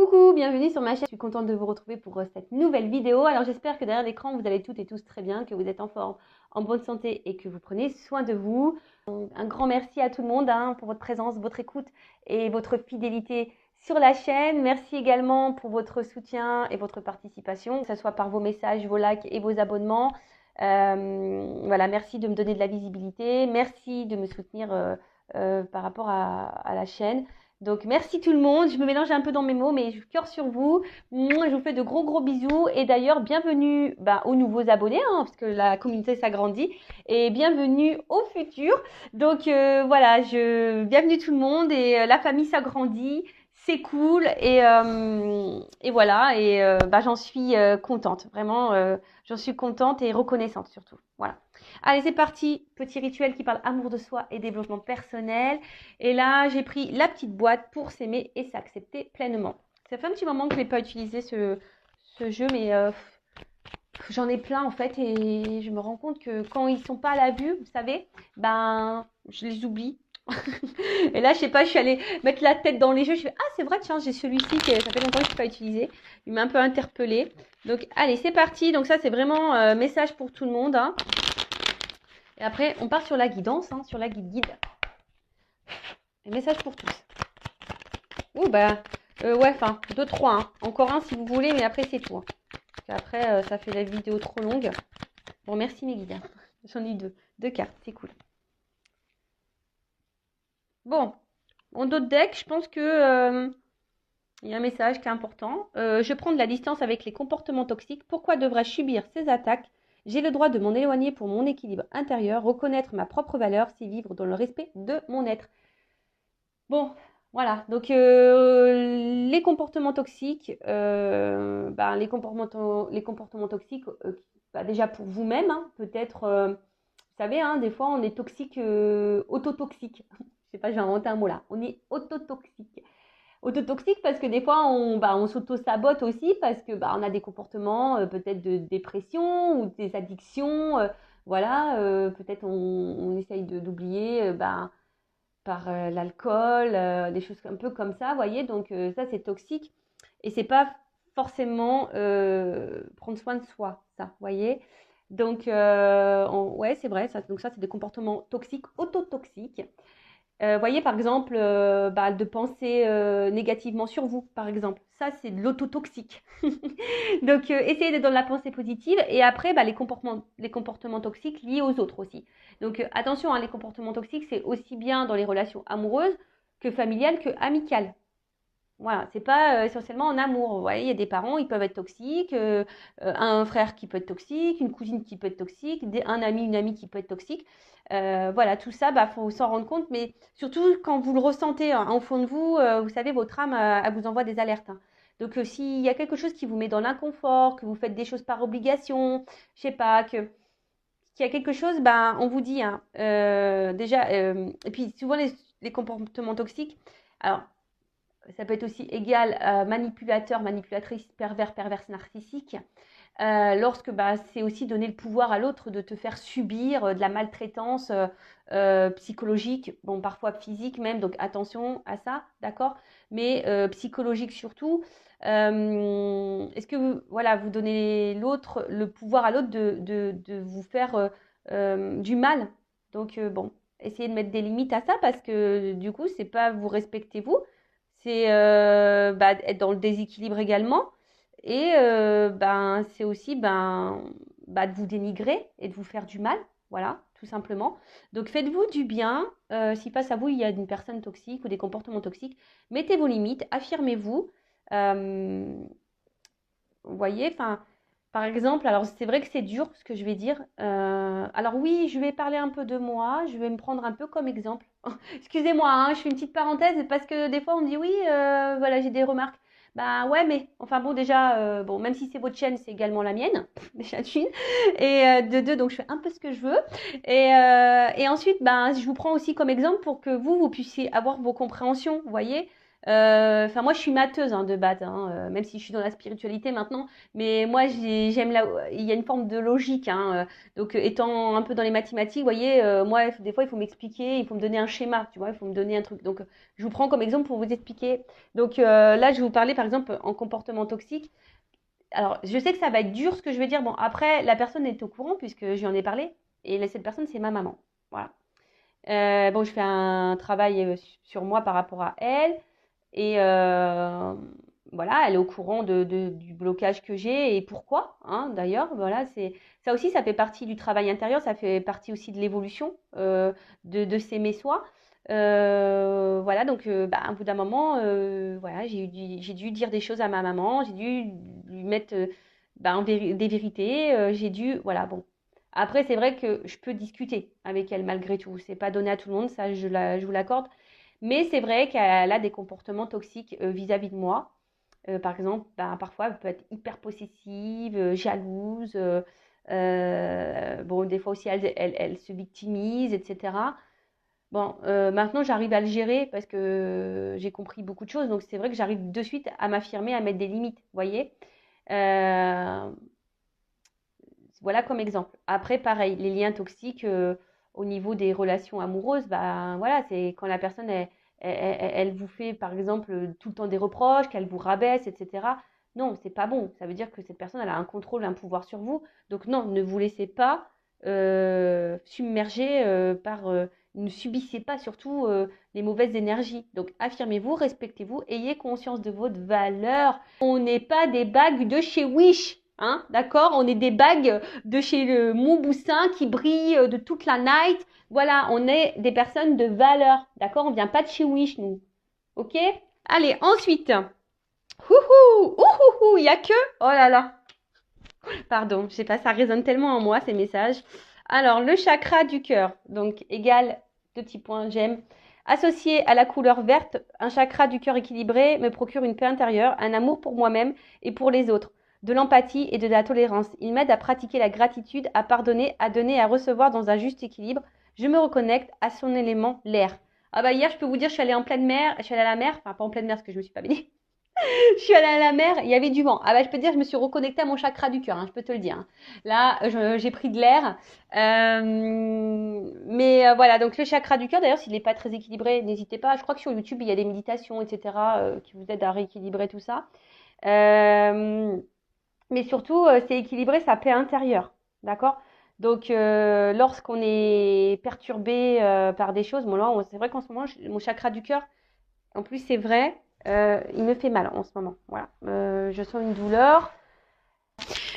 Coucou, bienvenue sur ma chaîne. Je suis contente de vous retrouver pour cette nouvelle vidéo. Alors j'espère que derrière l'écran, vous allez toutes et tous très bien, que vous êtes en forme, en bonne santé et que vous prenez soin de vous. Un grand merci à tout le monde pour votre présence, votre écoute et votre fidélité sur la chaîne. Merci également pour votre soutien et votre participation, que ce soit par vos messages, vos likes et vos abonnements. Voilà, merci de me donner de la visibilité. Merci de me soutenir par rapport à la chaîne. Donc, merci tout le monde. Je me mélange un peu dans mes mots, mais je cœur sur vous. Moi, je vous fais de gros bisous. Et d'ailleurs, bienvenue aux nouveaux abonnés, parce que la communauté s'agrandit. Et bienvenue aux futurs. Donc, voilà, bienvenue tout le monde. Et la famille s'agrandit. C'est cool. Et voilà. Et j'en suis contente. Vraiment, j'en suis contente et reconnaissante surtout. Voilà. Allez, c'est parti. Petit rituel qui parle amour de soi et développement personnel. Et là, j'ai pris la petite boîte pour s'aimer et s'accepter pleinement. Ça fait un petit moment que je n'ai pas utilisé ce jeu, mais j'en ai plein en fait. Et je me rends compte que quand ils ne sont pas à la vue, vous savez, je les oublie. Et là, je sais pas, je suis allée mettre la tête dans les jeux. Je fais, ah, c'est vrai, tiens, j'ai celui-ci que ça fait longtemps que je n'ai pas utilisé. Il m'a un peu interpellée. Donc, allez, c'est parti. Donc, ça, c'est vraiment message pour tout le monde. Et après, on part sur la guidance, sur la guide. Un message pour tous. Ouh, ouais, 2, 3. Encore un si vous voulez, mais après, c'est tout. Après, ça fait la vidéo trop longue. Bon, merci mes guides. J'en ai deux cartes, c'est cool. Bon, en d'autres decks, je pense que il y a un message qui est important. Je prends de la distance avec les comportements toxiques. Pourquoi devrais-je subir ces attaques? J'ai le droit de m'en éloigner pour mon équilibre intérieur, reconnaître ma propre valeur, c'est vivre dans le respect de mon être. Bon, voilà. Donc, les comportements toxiques, les comportements toxiques, déjà pour vous-même, peut-être, vous savez, des fois, on est toxique, autotoxique. Je sais pas, j'ai inventé un mot là. On est autotoxique. Autotoxique parce que des fois, on s'auto-sabote aussi parce que on a des comportements peut-être de dépression ou des addictions. Voilà, peut-être on essaye d'oublier par l'alcool, des choses un peu comme ça, vous voyez. Donc ça, c'est toxique. Et c'est pas forcément prendre soin de soi, ça, vous voyez. Donc, ouais, c'est vrai. Ça, donc ça, c'est des comportements toxiques, autotoxiques. Voyez, par exemple, de penser négativement sur vous, par exemple. Ça, c'est de l'autotoxique. Donc, essayez d'être dans la pensée positive. Et après, les comportements toxiques liés aux autres aussi. Donc, attention, les comportements toxiques, c'est aussi bien dans les relations amoureuses que familiales que amicales. Voilà, c'est pas essentiellement en amour. Vous voyez, il y a des parents, ils peuvent être toxiques, un frère qui peut être toxique, une cousine qui peut être toxique, un ami, une amie qui peut être toxique. Voilà, tout ça, faut s'en rendre compte, mais surtout quand vous le ressentez au fond de vous, vous savez, votre âme, elle vous envoie des alertes. Donc, s'il y a quelque chose qui vous met dans l'inconfort, que vous faites des choses par obligation, je sais pas, qu'il y a quelque chose, on vous dit, déjà, et puis souvent les comportements toxiques, alors, ça peut être aussi égal manipulateur, manipulatrice, pervers, perverse, narcissique. Lorsque c'est aussi donner le pouvoir à l'autre de te faire subir de la maltraitance psychologique, bon parfois physique même, donc attention à ça, d'accord, mais psychologique surtout. Est-ce que vous donnez le pouvoir à l'autre de vous faire du mal? Donc essayez de mettre des limites à ça parce que du coup, c'est pas vous respectez vous, c'est être dans le déséquilibre également. Et c'est aussi de vous dénigrer et de vous faire du mal, voilà, tout simplement. Donc faites-vous du bien. Si face à vous, il y a une personne toxique ou des comportements toxiques, mettez vos limites, affirmez-vous. Vous voyez, par exemple, alors c'est vrai que c'est dur ce que je vais dire. Alors oui, je vais parler un peu de moi, je vais me prendre un peu comme exemple. Excusez-moi, je fais une petite parenthèse parce que des fois on me dit oui, voilà, j'ai des remarques. Ouais, mais enfin bon, déjà, même si c'est votre chaîne, c'est également la mienne, déjà d'une. Et de deux, donc je fais un peu ce que je veux. Et ensuite, je vous prends aussi comme exemple pour que vous puissiez avoir vos compréhensions, vous voyez. Enfin, moi, je suis matheuse de base, même si je suis dans la spiritualité maintenant. Mais moi, j'aime il y a une forme de logique. Donc, étant un peu dans les mathématiques, vous voyez, moi, des fois, il faut m'expliquer, il faut me donner un schéma, tu vois, il faut me donner un truc. Donc, je vous prends comme exemple pour vous expliquer. Donc, là, je vais vous parler, par exemple, en comportement toxique. Alors, je sais que ça va être dur ce que je vais dire. Bon, après, la personne est au courant puisque je lui en ai parlé. Et cette personne, c'est ma maman. Voilà. Bon, je fais un travail sur moi par rapport à elle. Et voilà, elle est au courant du blocage que j'ai et pourquoi, d'ailleurs. Voilà, ça aussi, ça fait partie du travail intérieur, ça fait partie aussi de l'évolution de s'aimer soi. Voilà, donc bah, à bout d'un moment, voilà, j'ai dû dire des choses à ma maman, j'ai dû lui mettre bah, des vérités, j'ai dû, voilà, bon. Après, c'est vrai que je peux discuter avec elle malgré tout. C'est pas donné à tout le monde, ça je vous l'accorde. Mais c'est vrai qu'elle a des comportements toxiques vis-à-vis de moi. Par exemple, ben, parfois, elle peut être hyper possessive, jalouse. Bon, des fois aussi, elle se victimise, etc. Bon, maintenant, j'arrive à le gérer parce que j'ai compris beaucoup de choses. Donc, c'est vrai que j'arrive de suite à m'affirmer, à mettre des limites, vous voyez. Euh, voilà comme exemple. Après, pareil, les liens toxiques au niveau des relations amoureuses, bah voilà, c'est quand la personne elle vous fait par exemple tout le temps des reproches, qu'elle vous rabaisse, etc. Non, c'est pas bon. Ça veut dire que cette personne elle a un contrôle, un pouvoir sur vous. Donc non, ne vous laissez pas submerger ne subissez pas surtout les mauvaises énergies. Donc affirmez-vous, respectez-vous, ayez conscience de votre valeur. On n'est pas des bagues de chez Wish. D'accord. On est des bagues de chez le Montboussin qui brillent de toute la night. Voilà, on est des personnes de valeur. D'accord. On vient pas de chez Wish, nous. Ok. Allez, ensuite. Ouhou, ouhou, il y a que. Oh là là. Pardon, je sais pas, ça résonne tellement en moi ces messages. Alors, le chakra du cœur. Donc, égal, deux petits points, j'aime. Associé à la couleur verte, un chakra du cœur équilibré me procure une paix intérieure, un amour pour moi-même et pour les autres, de l'empathie et de la tolérance. Il m'aide à pratiquer la gratitude, à pardonner, à donner et à recevoir dans un juste équilibre. Je me reconnecte à son élément, l'air. Ah bah hier, je peux vous dire, je suis allée en pleine mer, je suis allée à la mer, enfin pas en pleine mer parce que je me suis pas baignée. Je suis allée à la mer, il y avait du vent. Ah bah je peux te dire, je me suis reconnectée à mon chakra du cœur, je peux te le dire. Là, j'ai pris de l'air. Mais voilà, donc le chakra du cœur, d'ailleurs, s'il n'est pas très équilibré, n'hésitez pas. Je crois que sur YouTube, il y a des méditations, etc., qui vous aident à rééquilibrer tout ça. Euh, mais surtout, c'est équilibrer sa paix intérieure. D'accord. Donc, lorsqu'on est perturbé par des choses, bon, là, c'est vrai qu'en ce moment, mon chakra du cœur, en plus, c'est vrai, il me fait mal en ce moment. Voilà. Je sens une douleur.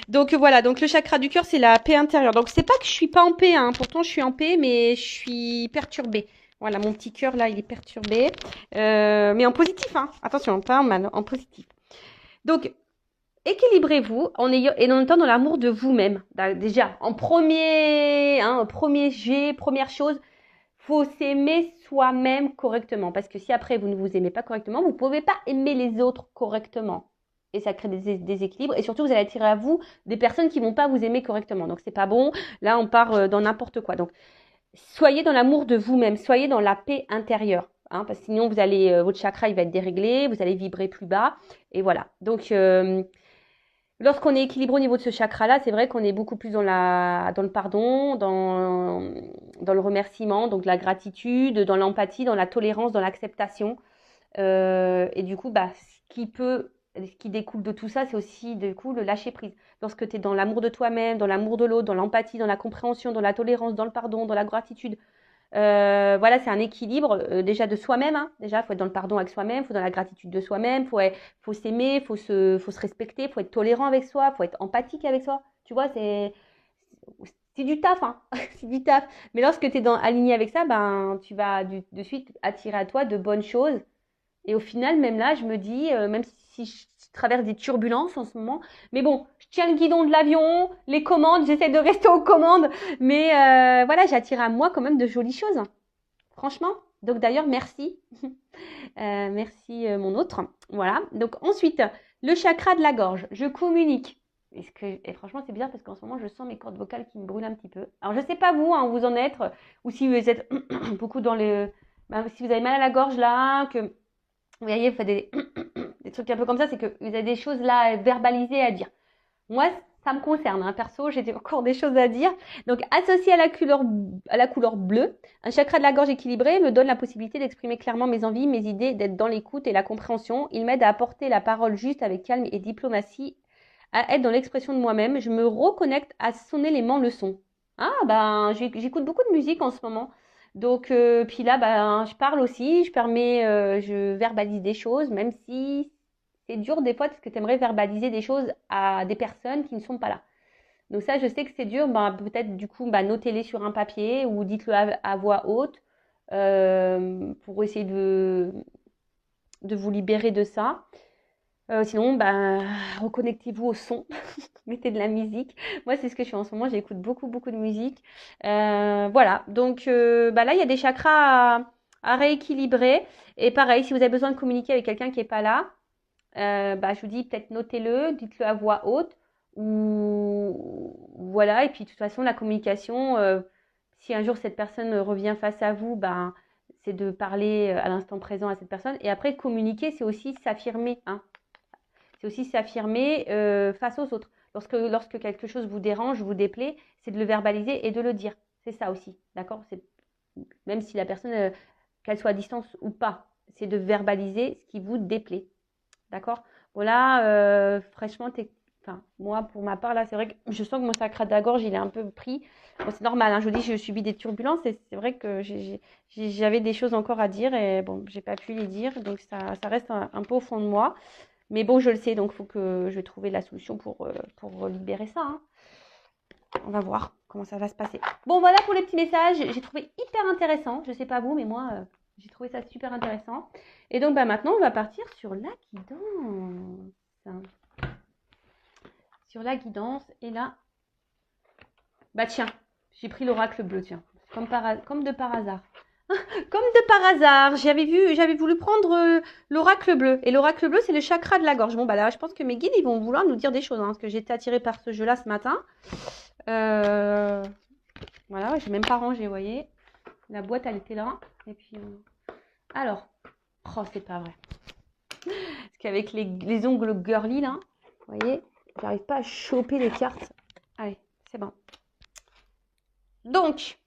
Donc voilà, donc le chakra du cœur, c'est la paix intérieure. Donc c'est pas que je suis pas en paix, pourtant je suis en paix, mais je suis perturbée. Voilà, mon petit cœur là, il est perturbé. Mais en positif, attention, pas en mal, en positif. Donc, équilibrez-vous et en étant dans l'amour de vous-même. Déjà, premier jet, première chose, faut s'aimer soi-même correctement. Parce que si après vous ne vous aimez pas correctement, vous ne pouvez pas aimer les autres correctement. Et ça crée des déséquilibres. Et surtout, vous allez attirer à vous des personnes qui ne vont pas vous aimer correctement. Donc, c'est pas bon. Là, on part dans n'importe quoi. Donc, soyez dans l'amour de vous-même. Soyez dans la paix intérieure. Parce que sinon, votre chakra, il va être déréglé. Vous allez vibrer plus bas. Et voilà. Donc, lorsqu'on est équilibré au niveau de ce chakra-là, c'est vrai qu'on est beaucoup plus dans le pardon, dans le remerciement, donc la gratitude, dans l'empathie, dans la tolérance, dans l'acceptation. Et du coup, ce qui découle de tout ça, c'est aussi du coup le lâcher prise. Lorsque tu es dans l'amour de toi-même, dans l'amour de l'autre, dans l'empathie, dans la compréhension, dans la tolérance, dans le pardon, dans la gratitude, voilà, c'est un équilibre déjà de soi-même. Déjà, il faut être dans le pardon avec soi-même, il faut dans la gratitude de soi-même, faut s'aimer, faut se respecter, faut être tolérant avec soi, faut être empathique avec soi. Tu vois, c'est du taf, c'est du taf. Mais lorsque tu es aligné avec ça, ben, tu vas de suite attirer à toi de bonnes choses. Et au final, même là, je me dis, même si je traverse des turbulences en ce moment, mais bon, je tiens le guidon de l'avion, les commandes, j'essaie de rester aux commandes, mais voilà, j'attire à moi quand même de jolies choses, franchement. Donc d'ailleurs, merci. Merci mon autre. Voilà. Donc ensuite, le chakra de la gorge. Je communique. Et franchement, c'est bizarre parce qu'en ce moment, je sens mes cordes vocales qui me brûlent un petit peu. Alors, je ne sais pas vous, où vous en êtes, ou si vous êtes beaucoup dans le... si vous avez mal à la gorge là, que Vous voyez, vous faites des trucs un peu comme ça, c'est que vous avez des choses là verbalisées à dire. Moi, ça me concerne, hein. Perso, j'ai encore des choses à dire. Donc, associé à la couleur bleue, un chakra de la gorge équilibré me donne la possibilité d'exprimer clairement mes envies, mes idées, d'être dans l'écoute et la compréhension. Il m'aide à apporter la parole juste avec calme et diplomatie, à être dans l'expression de moi-même. Je me reconnecte à son élément leçon. Ah, ben, j'écoute beaucoup de musique en ce moment. Donc, puis là, ben, je parle aussi, je verbalise des choses, même si c'est dur des fois parce que tu aimerais verbaliser des choses à des personnes qui ne sont pas là. Donc ça, je sais que c'est dur. Ben, peut-être du coup, ben, notez-les sur un papier ou dites-le à voix haute pour essayer de vous libérer de ça. Sinon, ben, reconnectez-vous au son, mettez de la musique. Moi, c'est ce que je fais en ce moment, j'écoute beaucoup, beaucoup de musique. Voilà, donc ben là, il y a des chakras à rééquilibrer. Et pareil, si vous avez besoin de communiquer avec quelqu'un qui n'est pas là, bah, je vous dis peut-être notez-le, dites-le à voix haute. Ou voilà, et puis de toute façon, la communication, si un jour cette personne revient face à vous, ben, c'est de parler à l'instant présent à cette personne. Et après, communiquer, c'est aussi s'affirmer, hein. C'est aussi s'affirmer face aux autres. Lorsque quelque chose vous dérange, vous déplaît, c'est de le verbaliser et de le dire. C'est ça aussi, d'accord? Même si la personne, qu'elle soit à distance ou pas, c'est de verbaliser ce qui vous déplaît. D'accord? Voilà, fraîchement, enfin, moi, pour ma part, là, c'est vrai que je sens que mon sacre de la gorge, il est un peu pris. Bon, c'est normal, hein, je vous dis, je subis des turbulences et c'est vrai que j'avais des choses encore à dire et bon, j'ai pas pu les dire, donc ça reste un peu au fond de moi. Mais bon, je le sais, donc il faut que je trouve la solution pour libérer ça, hein. On va voir comment ça va se passer. Bon, voilà pour les petits messages. J'ai trouvé hyper intéressant. Je sais pas vous, mais moi, j'ai trouvé ça super intéressant. Et donc, bah, maintenant, on va partir sur la guidance. Sur la guidance. Et là, bah tiens, j'ai pris l'oracle bleu, tiens. Comme de par hasard. Comme de par hasard, j'avais voulu prendre l'oracle bleu. Et l'oracle bleu, c'est le chakra de la gorge. Bon, bah là, je pense que mes guides, ils vont vouloir nous dire des choses, hein, parce que j'ai été attirée par ce jeu-là ce matin. Voilà, ouais, j'ai même pas rangé, vous voyez. La boîte, elle était là. Et puis, alors, oh, c'est pas vrai. Parce qu'avec les ongles girly, là, vous voyez, j'arrive pas à choper les cartes. Allez, c'est bon. Donc,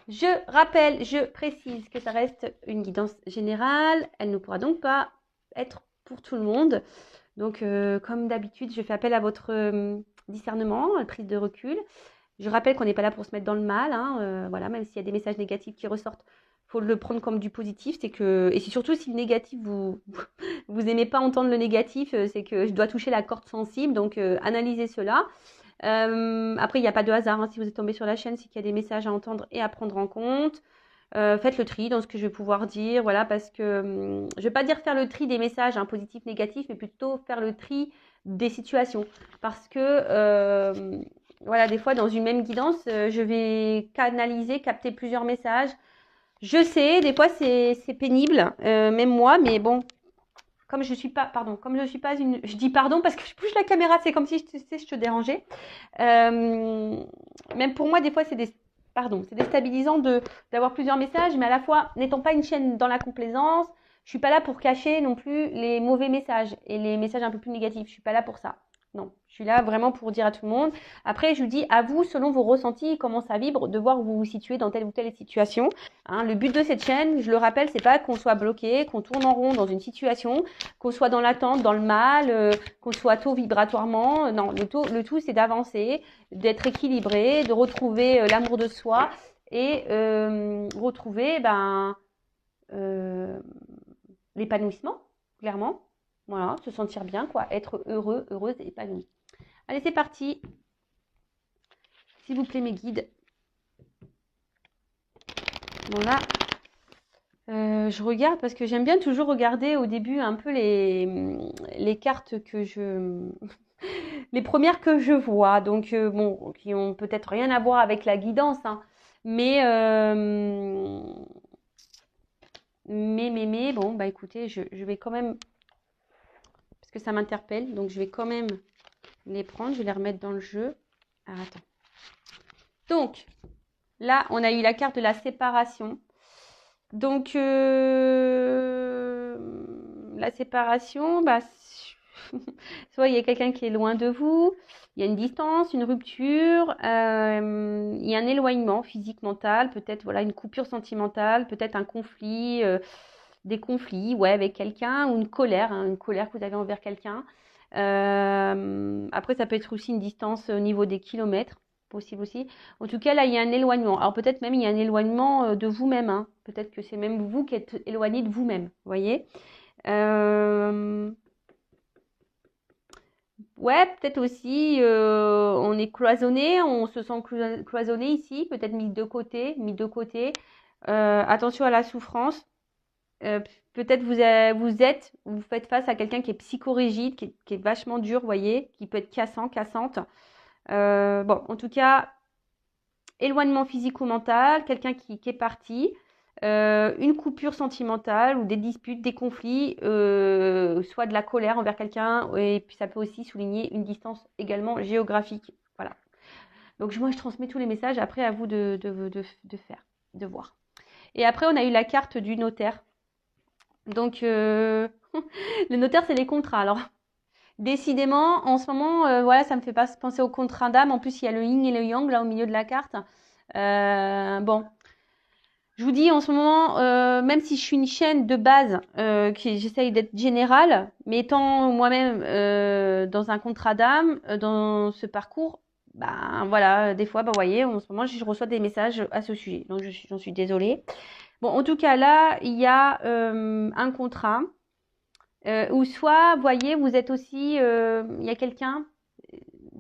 je rappelle, je précise que ça reste une guidance générale. Elle ne pourra donc pas être pour tout le monde. Donc, comme d'habitude, je fais appel à votre discernement, à la prise de recul. Je rappelle qu'on n'est pas là pour se mettre dans le mal, hein, voilà, même s'il y a des messages négatifs qui ressortent, il faut le prendre comme du positif. Et c'est surtout si le négatif, vous aimez pas entendre le négatif, c'est que je dois toucher la corde sensible, donc analysez cela. Après, il n'y a pas de hasard, hein, si vous êtes tombé sur la chaîne, c'est qu'il y a des messages à entendre et à prendre en compte. Faites le tri dans ce que je vais pouvoir dire, voilà, parce que je ne vais pas dire faire le tri des messages, hein, positifs, négatifs, mais plutôt faire le tri des situations. Parce que, voilà, des fois, dans une même guidance, je vais capter plusieurs messages. Je sais, des fois, c'est pénible, même moi, mais bon, comme je suis pas une, je dis pardon parce que je bouge la caméra, c'est comme si je te dérangeais. Même pour moi, des fois, c'est déstabilisant d'avoir plusieurs messages, mais à la fois, n'étant pas une chaîne dans la complaisance, je suis pas là pour cacher non plus les mauvais messages et les messages un peu plus négatifs. Je suis pas là pour ça. Non, je suis là vraiment pour dire à tout le monde. Après, je vous dis à vous, selon vos ressentis, comment ça vibre, de voir où vous vous situez dans telle ou telle situation. Hein, le but de cette chaîne, je le rappelle, c'est pas qu'on soit bloqué, qu'on tourne en rond dans une situation, qu'on soit dans l'attente, dans le mal, qu'on soit tôt vibratoirement. Non, le tout, c'est d'avancer, d'être équilibré, de retrouver l'amour de soi et retrouver l'épanouissement, clairement. Voilà, se sentir bien, quoi, être heureux, heureuse et épanoui. Allez, c'est parti. S'il vous plaît, mes guides. Bon, là, je regarde parce que j'aime bien toujours regarder au début un peu les cartes les premières que je vois. Donc, bon, qui ont peut-être rien à voir avec la guidance, hein, mais, bon, bah écoutez, je vais quand même, parce que ça m'interpelle, donc je vais quand même les prendre, je vais les remettre dans le jeu. Ah, attends. Donc, là, on a eu la carte de la séparation. Donc, la séparation, bah, soit il y a quelqu'un qui est loin de vous, il y a une distance, une rupture, il y a un éloignement physique, mental, peut-être voilà une coupure sentimentale, peut-être un conflit, des conflits, ouais, avec quelqu'un ou hein, une colère que vous avez envers quelqu'un. Après, ça peut être aussi une distance au niveau des kilomètres, possible aussi. En tout cas, là, il y a un éloignement. Alors peut-être même il y a un éloignement de vous-même, hein. Peut-être que c'est même vous qui êtes éloigné de vous-même, vous voyez. Euh, Ouais, peut-être aussi, on est cloisonné, on se sent cloisonné ici, peut-être mis de côté, mis de côté. Attention à la souffrance. Peut-être vous faites face à quelqu'un qui est psychorigide, qui est vachement dur, vous voyez, qui peut être cassant, cassante. Bon, en tout cas, éloignement physique ou mental, quelqu'un qui est parti, une coupure sentimentale ou des disputes, des conflits, soit de la colère envers quelqu'un, et puis ça peut aussi souligner une distance également géographique. Voilà. Donc moi je transmets tous les messages, après à vous de faire, de voir. Et après on a eu la carte du notaire. Donc le notaire c'est les contrats. Alors décidément en ce moment, voilà, ça me fait pas penser au contrat d'âme. En plus il y a le yin et le yang là au milieu de la carte. Bon, je vous dis en ce moment, même si je suis une chaîne de base, j'essaye d'être générale, mais étant moi-même dans un contrat d'âme, dans ce parcours, ben voilà, des fois, ben, vous voyez, en ce moment, je reçois des messages à ce sujet, donc j'en suis désolée. Bon, en tout cas, là, il y a un contrat où soit, vous voyez, vous êtes aussi, il y a quelqu'un,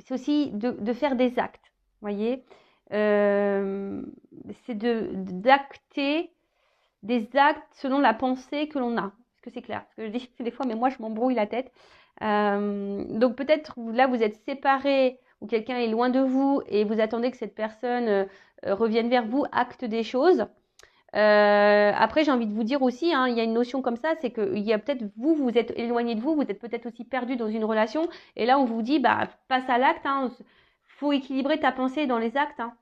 c'est aussi de faire des actes, vous voyez. C'est d'acter des actes selon la pensée que l'on a. Est-ce que c'est clair? Parce que je dis des fois, mais moi, je m'embrouille la tête. Donc peut-être là, vous êtes séparés ou quelqu'un est loin de vous et vous attendez que cette personne revienne vers vous, acte des choses. Après, j'ai envie de vous dire aussi, hein, il y a une notion comme ça, c'est que il y a peut-être vous êtes éloigné de vous êtes peut-être aussi perdu dans une relation, et là on vous dit, bah passe à l'acte, hein, faut équilibrer ta pensée dans les actes, hein,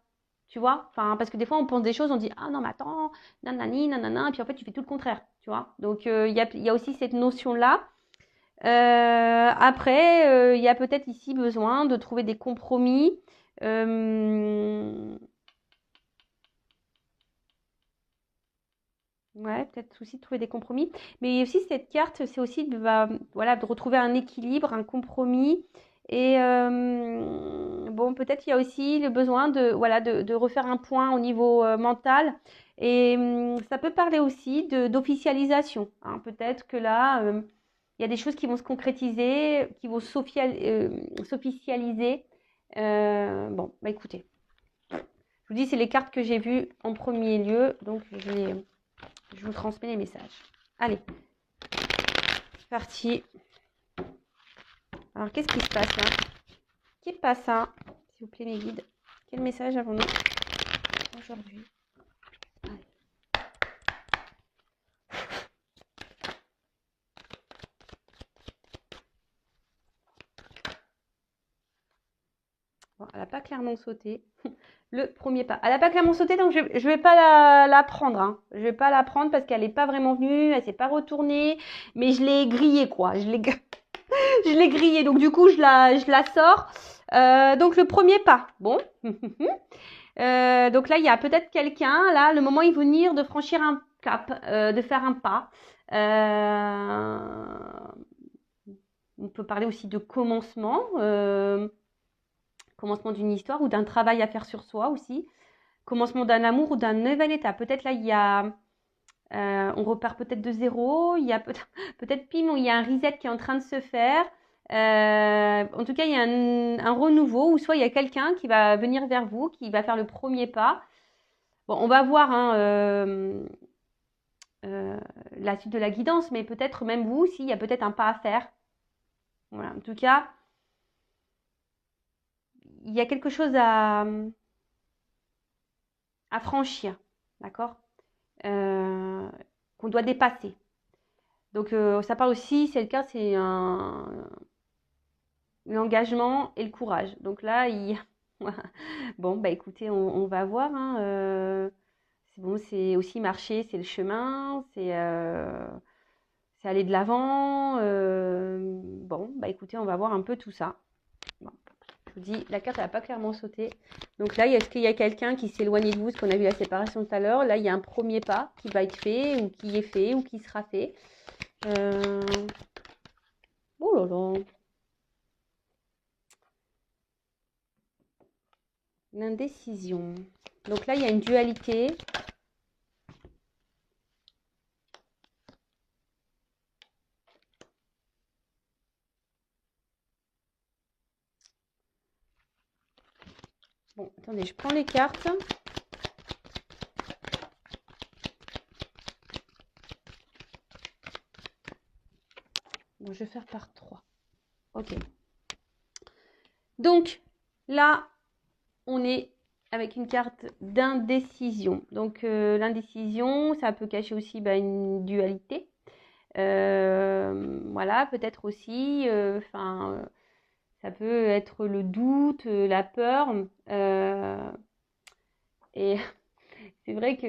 tu vois, enfin parce que des fois on pense des choses, on dit ah non mais attends, nanani, nanana, et puis en fait tu fais tout le contraire, tu vois. Donc il y a aussi cette notion là. Après, il y a peut-être ici besoin de trouver des compromis. Ouais, peut-être aussi de trouver des compromis. Mais aussi cette carte, c'est aussi voilà, de retrouver un équilibre, un compromis. Et bon, peut-être il y a aussi le besoin voilà, de refaire un point au niveau mental. Et ça peut parler aussi d'officialisation, hein. Peut-être que là, il y a des choses qui vont se concrétiser, qui vont s'officialiser. Bon, bah écoutez, je vous dis, c'est les cartes que j'ai vues en premier lieu. Donc, je vous transmets les messages. Allez, c'est parti. Alors, qu'est-ce qui se passe là? Qui passe ça? S'il vous plaît, mes guides. Quel message avons-nous aujourd'hui? Bon, elle n'a pas clairement sauté. Le premier pas. Elle n'a pas clairement sauté, donc je ne vais pas la prendre, hein. Je ne vais pas la prendre parce qu'elle n'est pas vraiment venue, elle ne s'est pas retournée, mais je l'ai grillée, quoi. Je l'ai grillée, donc du coup, je la sors. Donc, le premier pas. Bon. Donc là, il y a peut-être quelqu'un, là, le moment est venir de franchir un cap, de faire un pas. On peut parler aussi de commencement. Commencement d'une histoire ou d'un travail à faire sur soi aussi, commencement d'un amour ou d'un nouvel état. Peut-être là, il y a, on repart peut-être de zéro, il y a peut-être pim, il y a un reset qui est en train de se faire. En tout cas, il y a un renouveau, ou soit il y a quelqu'un qui va venir vers vous, qui va faire le premier pas. Bon, on va voir hein, la suite de la guidance, mais peut-être même vous aussi, il y a peut-être un pas à faire. Voilà, en tout cas, il y a quelque chose à franchir, d'accord, qu'on doit dépasser. Donc ça parle aussi, c'est le cas, c'est l'engagement et le courage. Donc là, bon, bah écoutez, on va voir, hein, c'est bon, c'est aussi marcher, c'est le chemin, c'est aller de l'avant. Bon, bah écoutez, on va voir un peu tout ça. Bon, je vous dis, la carte, elle n'a pas clairement sauté. Donc là, est-ce qu'il y a quelqu'un qui s'est éloigné de vous, parce qu'on a vu la séparation tout à l'heure. Là, il y a un premier pas qui va être fait, ou qui est fait, ou qui sera fait. Oh là là. L'indécision. Donc là, il y a une dualité. Bon, attendez, je prends les cartes. Bon, je vais faire par 3. Ok. Donc, là, on est avec une carte d'indécision. Donc, l'indécision, ça peut cacher aussi une dualité. Voilà, peut-être aussi, ça peut être le doute, la peur. Et c'est vrai que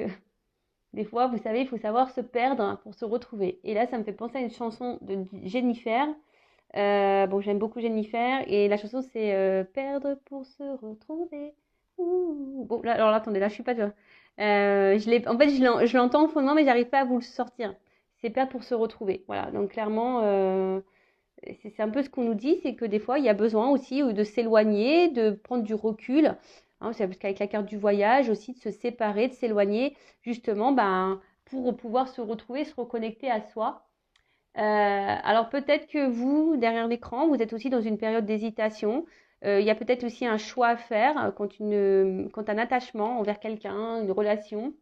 des fois, vous savez, il faut savoir se perdre pour se retrouver. Et là, ça me fait penser à une chanson de Jennifer. Bon, j'aime beaucoup Jennifer. Et la chanson, c'est Perdre pour se retrouver. Ouh. Bon, là, alors là, attendez, là, je suis pas... en fait, je l'entends au fondement, mais j'arrive pas à vous le sortir. C'est perdre pour se retrouver. Voilà, donc clairement, c'est un peu ce qu'on nous dit, c'est que des fois, il y a besoin aussi de s'éloigner, de prendre du recul. Hein, c'est parce qu'avec la carte du voyage aussi, de se séparer, de s'éloigner, justement, pour pouvoir se retrouver, se reconnecter à soi. Alors peut-être que vous, derrière l'écran, vous êtes aussi dans une période d'hésitation. Il y a peut-être aussi un choix à faire quand un attachement envers quelqu'un, une relation.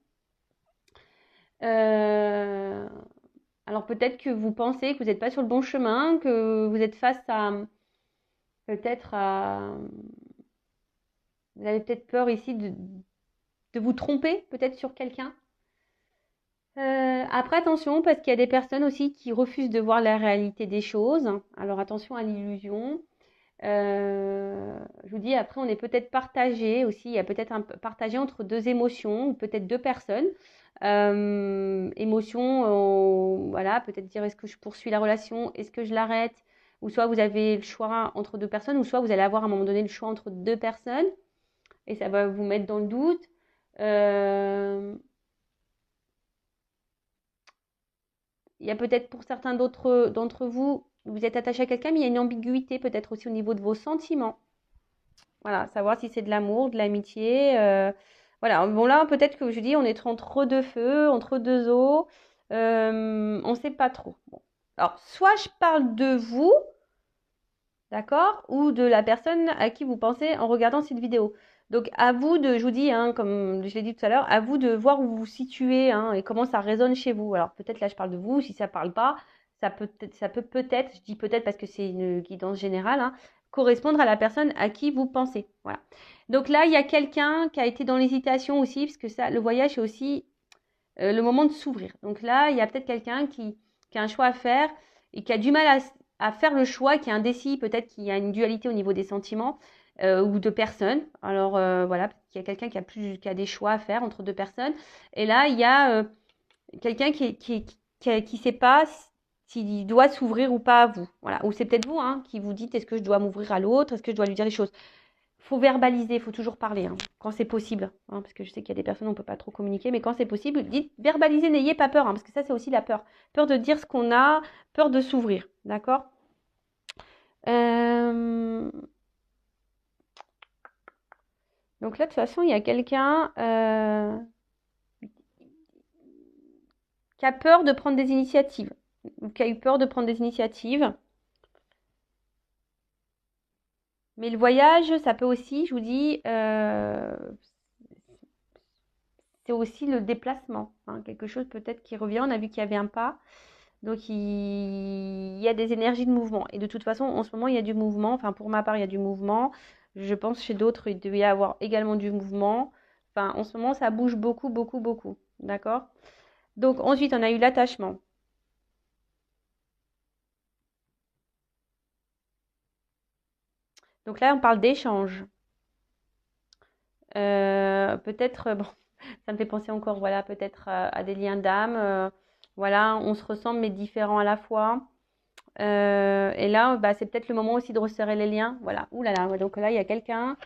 Euh, alors peut-être que vous pensez que vous n'êtes pas sur le bon chemin, que vous êtes face à peut-être à... Vous avez peut-être peur ici de vous tromper peut-être sur quelqu'un. Après, attention, parce qu'il y a des personnes aussi qui refusent de voir la réalité des choses. Alors attention à l'illusion. Je vous dis, après, on est peut-être partagé aussi. Il y a peut-être un partagé entre deux émotions, ou peut-être deux personnes. Émotion, voilà, peut-être dire est-ce que je poursuis la relation, est-ce que je l'arrête, ou soit vous avez le choix entre deux personnes, ou soit vous allez avoir à un moment donné le choix entre deux personnes, et ça va vous mettre dans le doute. Euh, il y a peut-être pour certains d'entre vous, vous êtes attaché à quelqu'un, mais il y a une ambiguïté peut-être aussi au niveau de vos sentiments. Voilà, savoir si c'est de l'amour, de l'amitié. Voilà, bon là, peut-être que je dis, on est entre deux feux, entre deux eaux. On ne sait pas trop. Bon. Alors, soit je parle de vous, d'accord, ou de la personne à qui vous pensez en regardant cette vidéo. Donc, à vous de, je vous dis, hein, comme je l'ai dit tout à l'heure, à vous de voir où vous vous situez hein, et comment ça résonne chez vous. Alors, peut-être là, je parle de vous. Si ça ne parle pas, ça peut peut-être, je dis peut-être parce que c'est une guidance générale, hein, correspondre à la personne à qui vous pensez. Voilà. Donc là, il y a quelqu'un qui a été dans l'hésitation aussi, parce que ça, le voyage, c'est aussi le moment de s'ouvrir. Donc là, il y a peut-être quelqu'un qui a un choix à faire et qui a du mal à faire le choix, qui est indécis, peut-être qu'il y a une dualité au niveau des sentiments ou de personnes. Alors voilà, il y a quelqu'un qui a des choix à faire entre deux personnes. Et là, il y a quelqu'un qui sait pas s'il doit s'ouvrir ou pas à vous. Voilà. Ou c'est peut-être vous hein, qui vous dites est-ce que je dois m'ouvrir à l'autre, est-ce que je dois lui dire les choses. Faut verbaliser, il faut toujours parler, hein, quand c'est possible. Hein, parce que je sais qu'il y a des personnes où on ne peut pas trop communiquer, mais quand c'est possible, dites verbalisez, n'ayez pas peur, hein, parce que ça, c'est aussi la peur. Peur de dire ce qu'on a, peur de s'ouvrir. D'accord Donc là, de toute façon, il y a quelqu'un qui a peur de prendre des initiatives, ou qui a eu peur de prendre des initiatives. Mais le voyage, ça peut aussi, je vous dis, c'est aussi le déplacement. Hein, quelque chose peut-être qui revient. On a vu qu'il y avait un pas. Donc, il y a des énergies de mouvement. Et de toute façon, en ce moment, il y a du mouvement. Enfin, pour ma part, il y a du mouvement. Je pense chez d'autres, il devait y avoir également du mouvement. Enfin, en ce moment, ça bouge beaucoup, beaucoup, beaucoup. D'accord? Donc, ensuite, on a eu l'attachement. Donc là, on parle d'échange. Peut-être, bon, ça me fait penser encore, voilà, peut-être à des liens d'âme. Voilà, on se ressemble mais différents à la fois. Et là, bah, c'est peut-être le moment aussi de resserrer les liens. Voilà. Ouh là là. Ouais, donc là, il y a quelqu'un.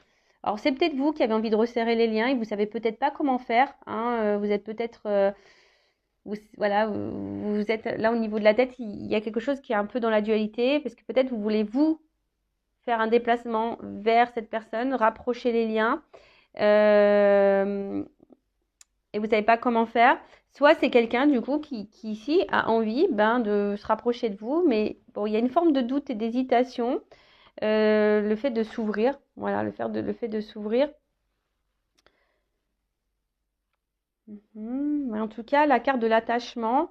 Alors, c'est peut-être vous qui avez envie de resserrer les liens et vous savez peut-être pas comment faire. Hein. Vous êtes peut-être, voilà, vous êtes là au niveau de la tête. Il y a quelque chose qui est un peu dans la dualité parce que peut-être vous voulez vous faire un déplacement vers cette personne, rapprocher les liens. Euh, et vous savez pas comment faire. Soit c'est quelqu'un du coup qui ici a envie ben, de se rapprocher de vous, mais bon, il y a une forme de doute et d'hésitation. Le fait de s'ouvrir, voilà, le fait de s'ouvrir. Mais en tout cas, la carte de l'attachement,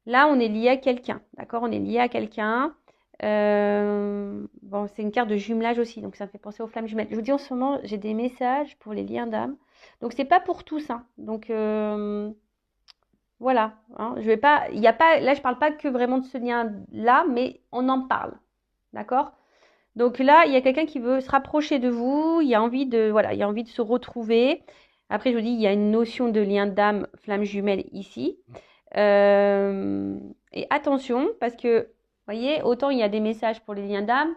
là, on est lié à quelqu'un, d'accord? On est lié à quelqu'un. Bon, c'est une carte de jumelage aussi, donc ça me fait penser aux flammes jumelles. Je vous dis en ce moment, j'ai des messages pour les liens d'âme. Donc c'est pas pour tous, hein. Donc voilà, hein, je vais pas, il y a pas, là je parle pas que vraiment de ce lien-là, mais on en parle, d'accord? Donc là, il y a quelqu'un qui veut se rapprocher de vous, il y a envie de, voilà, il y a envie de se retrouver. Après, je vous dis, il y a une notion de lien d'âme, flamme jumelle ici. Euh, et attention, parce que, vous voyez, autant il y a des messages pour les liens d'âme,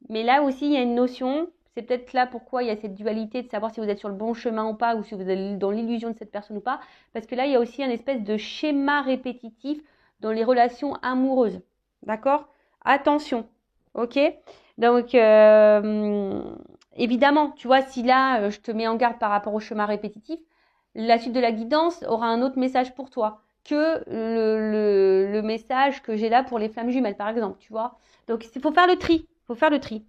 mais là aussi, il y a une notion, c'est peut-être là pourquoi il y a cette dualité de savoir si vous êtes sur le bon chemin ou pas, ou si vous êtes dans l'illusion de cette personne ou pas, parce que là, il y a aussi un espèce de schéma répétitif dans les relations amoureuses. D'accord? Attention, ok? Donc, évidemment, tu vois, si là, je te mets en garde par rapport au schéma répétitif, la suite de la guidance aura un autre message pour toi que le message que j'ai là pour les flammes jumelles, par exemple, tu vois. Donc, il faut faire le tri. Il faut faire le tri.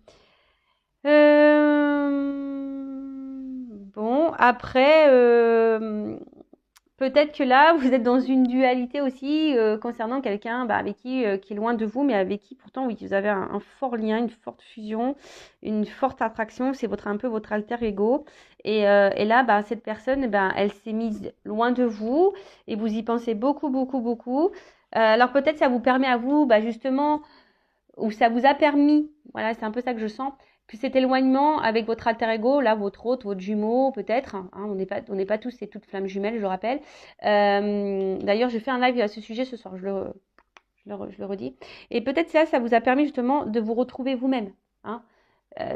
Bon, après, peut-être que là, vous êtes dans une dualité aussi concernant quelqu'un bah, avec qui est loin de vous, mais avec qui pourtant, oui, vous avez un fort lien, une forte fusion, une forte attraction. C'est un peu votre alter ego. Et là, bah, cette personne, bah, elle s'est mise loin de vous et vous y pensez beaucoup, beaucoup, beaucoup. Alors peut-être ça vous permet à vous, bah, justement, ou ça vous a permis, voilà, c'est un peu ça que je sens, que cet éloignement avec votre alter ego, là, votre hôte, votre jumeau, peut-être, hein, on n'est pas tous et toutes flammes jumelles, je rappelle. D'ailleurs, je fais un live à ce sujet ce soir, je le redis. Et peut-être ça vous a permis justement de vous retrouver vous-même. Hein.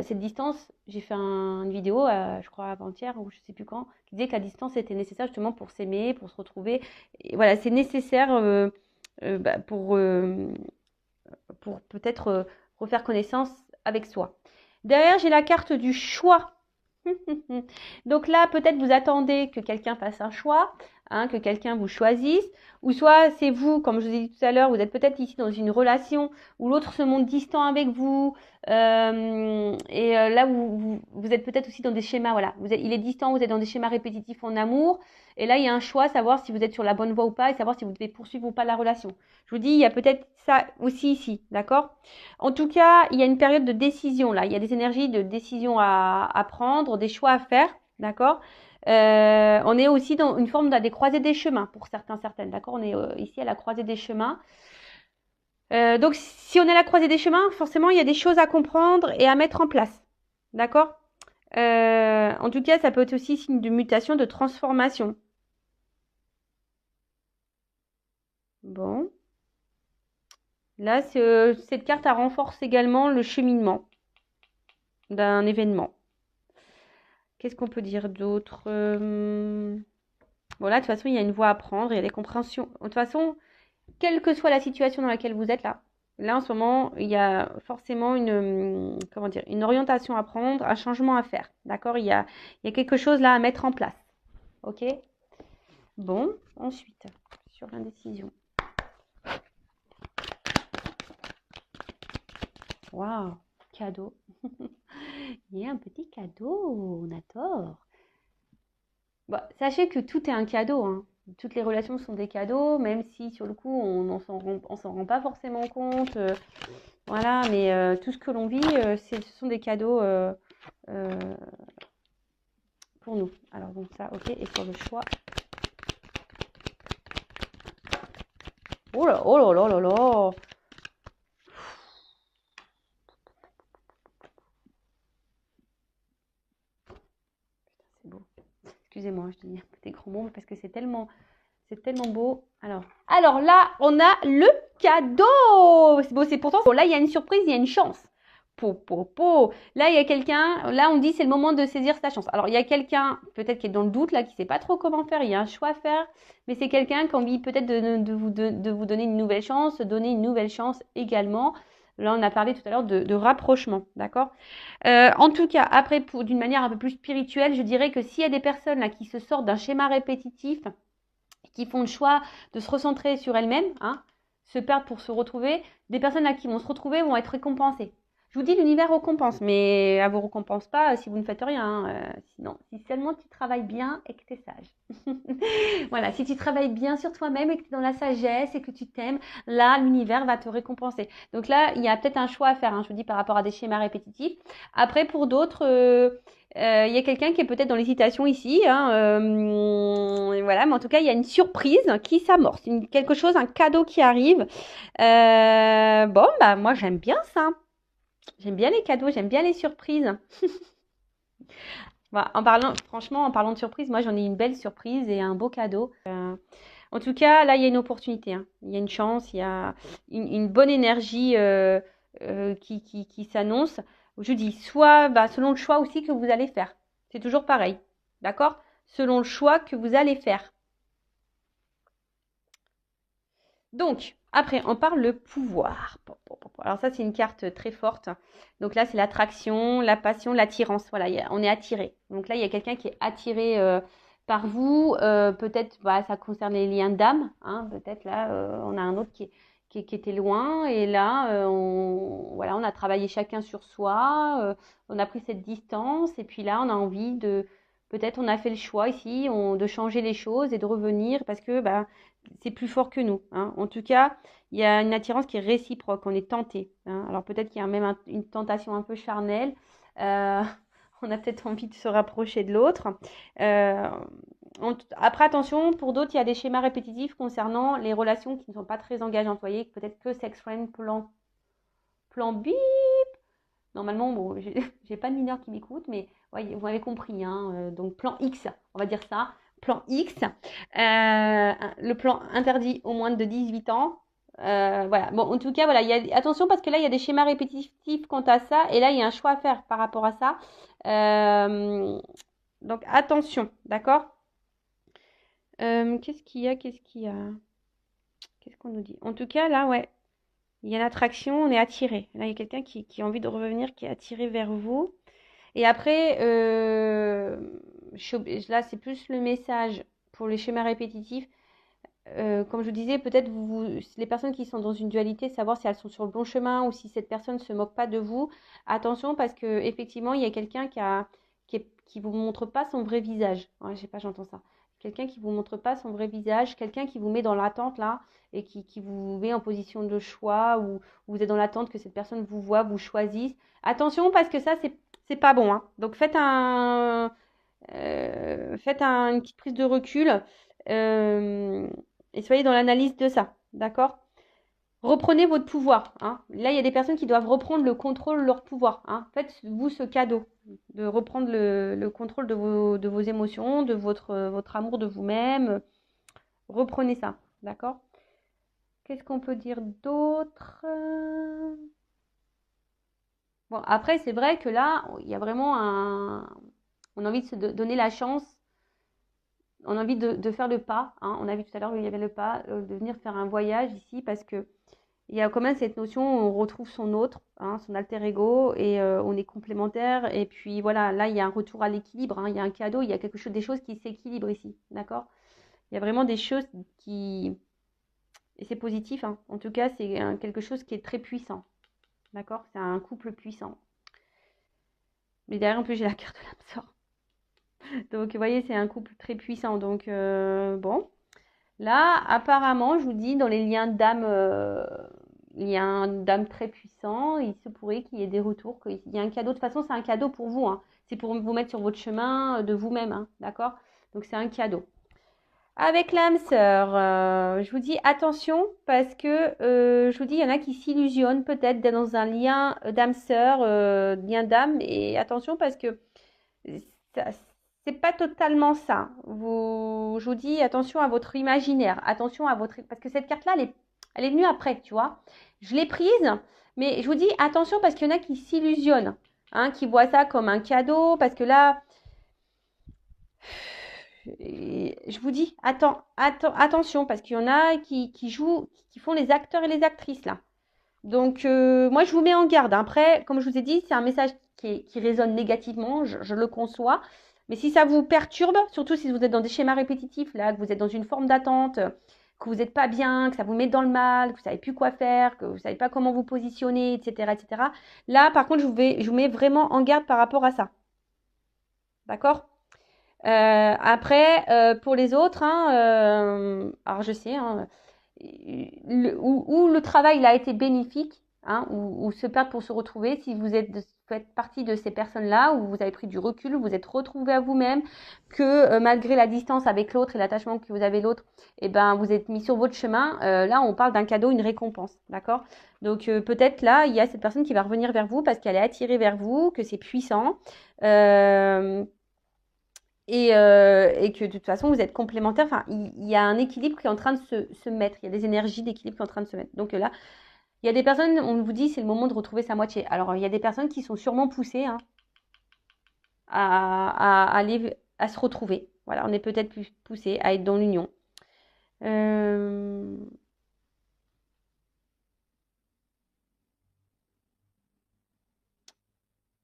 Cette distance, j'ai fait une vidéo, je crois avant-hier ou je sais plus quand, qui disait que la distance était nécessaire justement pour s'aimer, pour se retrouver. Et voilà, c'est nécessaire bah, pour peut-être refaire connaissance avec soi. Derrière, j'ai la carte du choix. Donc là, peut-être vous attendez que quelqu'un fasse un choix, hein, que quelqu'un vous choisisse, ou soit c'est vous, comme je vous ai dit tout à l'heure, vous êtes peut-être ici dans une relation où l'autre se montre distant avec vous, là vous êtes peut-être aussi dans des schémas, voilà, il est distant, vous êtes dans des schémas répétitifs en amour, et là il y a un choix, savoir si vous êtes sur la bonne voie ou pas, et savoir si vous devez poursuivre ou pas la relation. Je vous dis, il y a peut-être ça aussi ici, d'accord? En tout cas, il y a une période de décision là. Il y a des énergies de décision à prendre, des choix à faire, d'accord? On est aussi dans une forme des croisées des chemins pour certains, certaines, d'accord? On est ici à la croisée des chemins. Donc, si on est à la croisée des chemins, forcément, il y a des choses à comprendre et à mettre en place, d'accord? En tout cas, ça peut être aussi signe de mutation, de transformation. Bon. Là, cette carte, elle renforce également le cheminement d'un événement. Qu'est-ce qu'on peut dire d'autre Bon, là, de toute façon, il y a une voie à prendre, il y a des compréhensions. De toute façon, quelle que soit la situation dans laquelle vous êtes là en ce moment, il y a forcément comment dire, une orientation à prendre, un changement à faire. D'accord? Il y a quelque chose là à mettre en place. Ok? Bon, ensuite, sur l'indécision. Waouh, cadeau. Il y a un petit cadeau, on adore. Bah, sachez que tout est un cadeau, hein. Toutes les relations sont des cadeaux, même si sur le coup on s'en rend pas forcément compte. Voilà, mais tout ce que l'on vit, ce sont des cadeaux euh, pour nous. Alors donc ça, ok, et sur le choix. Oh là, oh là là là là. C'est beau. Excusez-moi, je dis des grands mots parce que c'est tellement C'est tellement beau. Alors là, on a le cadeau. Bon, c'est pourtant, bon, là, il y a une surprise, il y a une chance. Là, il y a quelqu'un, là, on dit c'est le moment de saisir sa chance. Alors, il y a quelqu'un, peut-être qui est dans le doute, là, qui ne sait pas trop comment faire, il y a un choix à faire, mais c'est quelqu'un qui a envie peut-être de vous donner une nouvelle chance, donner une nouvelle chance également. Là, on a parlé tout à l'heure de rapprochement, d'accord? En tout cas, après, d'une manière un peu plus spirituelle, je dirais que s'il y a des personnes là qui se sortent d'un schéma répétitif, qui font le choix de se recentrer sur elles-mêmes, hein, se perdre pour se retrouver, des personnes là qui vont se retrouver vont être récompensées. Je vous dis, l'univers récompense, mais elle vous récompense pas si vous ne faites rien. Sinon, si seulement tu travailles bien et que tu es sage. Voilà, si tu travailles bien sur toi-même et que tu es dans la sagesse et que tu t'aimes, là, l'univers va te récompenser. Donc là, il y a peut-être un choix à faire, hein, je vous dis, par rapport à des schémas répétitifs. Après, pour d'autres, il y a quelqu'un qui est peut-être dans l'hésitation ici, hein, voilà, mais en tout cas, il y a une surprise qui s'amorce, quelque chose, un cadeau qui arrive. Bon, bah moi, j'aime bien ça. J'aime bien les cadeaux, j'aime bien les surprises. Bah, franchement, en parlant de surprise, moi j'en ai une belle surprise et un beau cadeau. En tout cas, là, il y a une opportunité, hein. Il y a une chance, il y a une bonne énergie qui s'annonce. Je dis, soit selon le choix aussi que vous allez faire. C'est toujours pareil, d'accord? Selon le choix que vous allez faire. Donc, après, on parle le pouvoir. Alors ça, c'est une carte très forte. Donc là, c'est l'attraction, la passion, l'attirance. Voilà, on est attiré. Donc là, il y a quelqu'un qui est attiré par vous. Peut-être, ça concerne les liens d'âme. Hein, peut-être là, on a un autre qui était loin. Et là, on a travaillé chacun sur soi. On a pris cette distance. Et puis là, on a envie peut-être on a fait le choix ici de changer les choses et de revenir parce que c'est plus fort que nous, hein. En tout cas, il y a une attirance qui est réciproque, on est tenté, hein. Alors peut-être qu'il y a même une tentation un peu charnelle. Euh, on a peut-être envie de se rapprocher de l'autre. Euh, Après, attention, pour d'autres, il y a des schémas répétitifs concernant les relations qui ne sont pas très engageantes. Vous voyez, peut-être que sex friend, plan bip. Normalement, bon, j'ai pas de mineur qui m'écoute, mais ouais, vous m'avez compris, hein. Donc plan X, on va dire ça. Plan X, le plan interdit aux moins de 18 ans. Voilà. Bon, en tout cas, voilà, attention parce que là, il y a des schémas répétitifs quant à ça, et là, il y a un choix à faire par rapport à ça. Donc, attention, d'accord? Qu'est-ce qu'il y a? Qu'est-ce qu'on nous dit? En tout cas, là, ouais, il y a une attraction, on est attiré. Là, il y a quelqu'un qui a envie de revenir, qui est attiré vers vous. Et après, là, c'est plus le message pour les schémas répétitifs. Comme je vous disais, peut-être les personnes qui sont dans une dualité, savoir si elles sont sur le bon chemin ou si cette personne ne se moque pas de vous. Attention, parce que effectivement, il y a quelqu'un qui vous montre pas son vrai visage. Ouais, je sais pas, j'entends ça. Quelqu'un qui vous montre pas son vrai visage, quelqu'un qui vous met dans l'attente là et qui vous met en position de choix ou vous êtes dans l'attente que cette personne vous voit, vous choisisse. Attention, parce que ça, c'est pas bon, hein. Donc une petite prise de recul et soyez dans l'analyse de ça, d'accord? Reprenez votre pouvoir, hein. Là, il y a des personnes qui doivent reprendre le contrôle de leur pouvoir, hein. Faites-vous ce cadeau de reprendre le contrôle de vos émotions, de votre amour de vous-même. Reprenez ça, d'accord? Qu'est-ce qu'on peut dire d'autre? Bon, après, c'est vrai que là, il y a vraiment on a envie de se donner la chance, on a envie de faire le pas, hein. On a vu tout à l'heure, il y avait le pas, de venir faire un voyage ici parce que il y a quand même cette notion où on retrouve son autre, hein, son alter ego, et on est complémentaires. Et puis voilà, là, il y a un retour à l'équilibre, hein, il y a un cadeau, il y a des choses qui s'équilibrent ici, d'accord? Il y a vraiment des choses qui... Et c'est positif, hein. En tout cas, c'est quelque chose qui est très puissant, d'accord? C'est un couple puissant. Mais derrière, en plus, j'ai la carte de l'âme sœur. Donc, vous voyez, c'est un couple très puissant. Donc, bon. Là, apparemment, je vous dis, dans les liens d'âme, il y a un d'âme très puissant. Il se pourrait qu'il y ait des retours, qu'il y ait un cadeau. De toute façon, c'est un cadeau pour vous, hein. C'est pour vous mettre sur votre chemin de vous-même, hein, d'accord? Donc, c'est un cadeau. Avec l'âme sœur, je vous dis attention parce que je vous dis, il y en a qui s'illusionnent peut-être d'être dans un lien d'âme sœur, lien d'âme. Et attention parce que ça, c'est pas totalement ça. Je vous dis attention à votre imaginaire, attention à votre parce que cette carte-là, elle est venue après, tu vois. Je l'ai prise, mais je vous dis attention parce qu'il y en a qui s'illusionnent, hein, qui voient ça comme un cadeau, parce que là, je vous dis attention parce qu'il y en a qui jouent, qui font les acteurs et les actrices là. Donc, moi, je vous mets en garde. Après, comme je vous ai dit, c'est un message qui résonne négativement, je le conçois. Mais si ça vous perturbe, surtout si vous êtes dans des schémas répétitifs, là, que vous êtes dans une forme d'attente, que vous n'êtes pas bien, que ça vous met dans le mal, que vous ne savez plus quoi faire, que vous ne savez pas comment vous positionner, etc., etc. Là, par contre, je vous mets vraiment en garde par rapport à ça. D'accord? Après, pour les autres, hein, alors je sais, hein, où le travail il a été bénéfique, hein, ou se perdre pour se retrouver, si vous faites partie de ces personnes-là, où vous avez pris du recul, où vous êtes retrouvé à vous-même, que malgré la distance avec l'autre et l'attachement que vous avez l'autre, eh ben, vous êtes mis sur votre chemin, là on parle d'un cadeau, une récompense, d'accord? Donc peut-être là, il y a cette personne qui va revenir vers vous parce qu'elle est attirée vers vous, que c'est puissant. Et que de toute façon, vous êtes complémentaires. Enfin, il y a un équilibre qui est en train de se mettre. Il y a des énergies d'équilibre qui sont en train de se mettre. Donc là, il y a des personnes, on vous dit, c'est le moment de retrouver sa moitié. Alors, il y a des personnes qui sont sûrement poussées, hein, aller, à se retrouver. Voilà, on est peut-être plus poussé à être dans l'union. Euh,